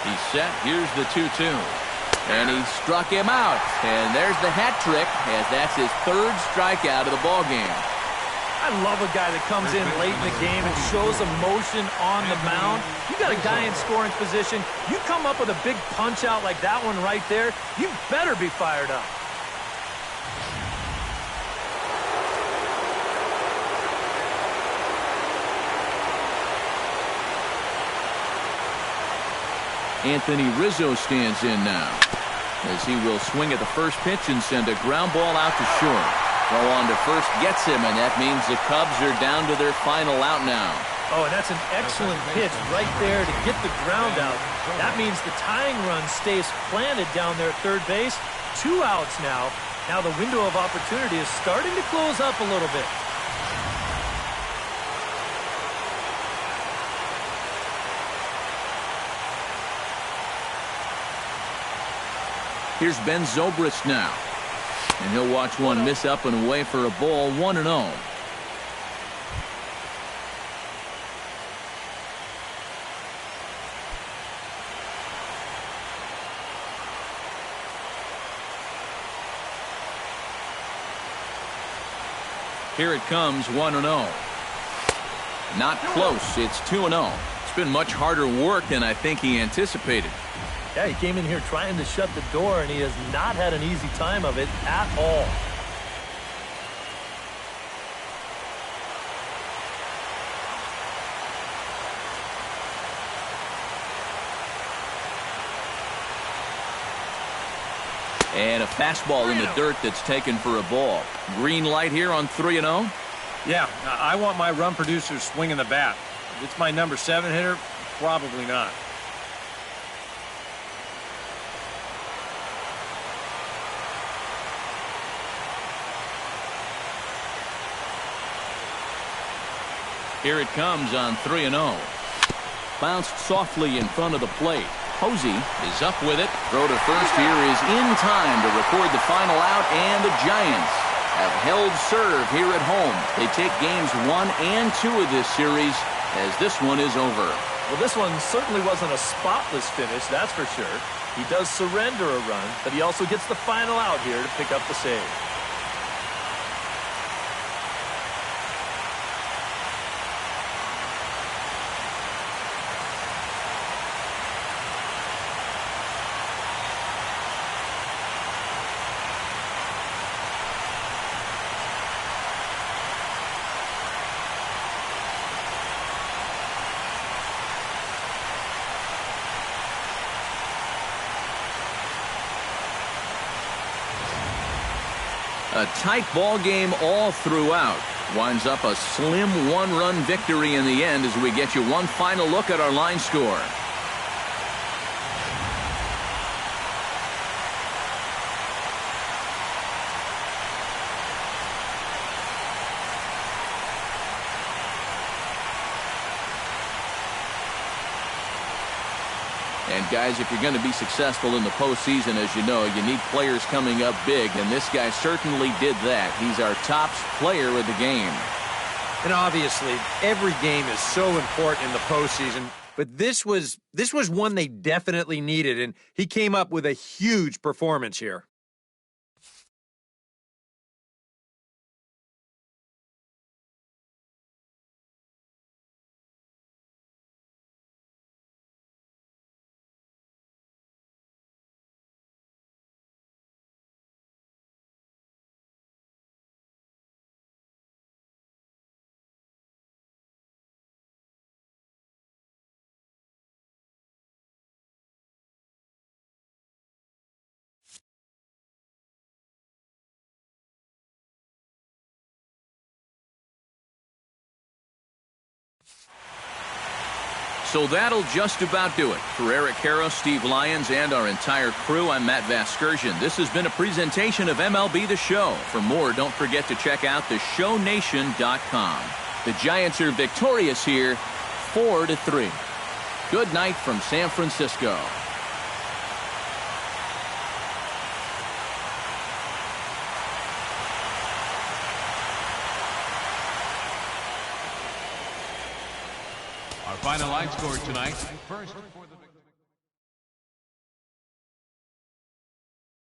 He's set. Here's the 2-2. And he struck him out. And there's the hat trick, as that's his third strikeout of the ball game. I love a guy that comes in late in the game and shows emotion on the mound. You got a guy in scoring position. You come up with a big punch out like that one right there, you better be fired up. Anthony Rizzo stands in now, as he will swing at the first pitch and send a ground ball out to short. Throw on to first gets him, and that means the Cubs are down to their final out now. Oh, and that's an excellent pitch right there to get the ground out. That means the tying run stays planted down there at third base. 2 outs now. Now the window of opportunity is starting to close up a little bit. Here's Ben Zobrist now. And he'll watch one miss up and away for a ball. 1-0. Here it comes. 1-0. Not close. It's 2-0. It's been much harder work than I think he anticipated. Yeah, he came in here trying to shut the door, and he has not had an easy time of it at all. And a fastball in the dirt that's taken for a ball. Green light here on 3-0. Yeah, I want my run producer swinging the bat. If it's my number 7 hitter, probably not. Here it comes on 3-0. Bounced softly in front of the plate. Posey is up with it. Throw to first here is in time to record the final out, and the Giants have held serve here at home. They take games 1 and 2 of this series, as this one is over. Well, this one certainly wasn't a spotless finish, that's for sure. He does surrender a run, but he also gets the final out here to pick up the save. A tight ball game all throughout. Winds up a slim 1-run victory in the end as we get you one final look at our line score. And guys, if you're going to be successful in the postseason, as you know, you need players coming up big, and this guy certainly did that. He's our top player of the game. And obviously, every game is so important in the postseason, but this was one they definitely needed, and he came up with a huge performance here. So that'll just about do it. For Eric Karros, Steve Lyons, and our entire crew, I'm Matt Vasgersian. This has been a presentation of MLB The Show. For more, don't forget to check out theshownation.com. The Giants are victorious here, 4-3. Good night from San Francisco. Our final line score tonight. First for the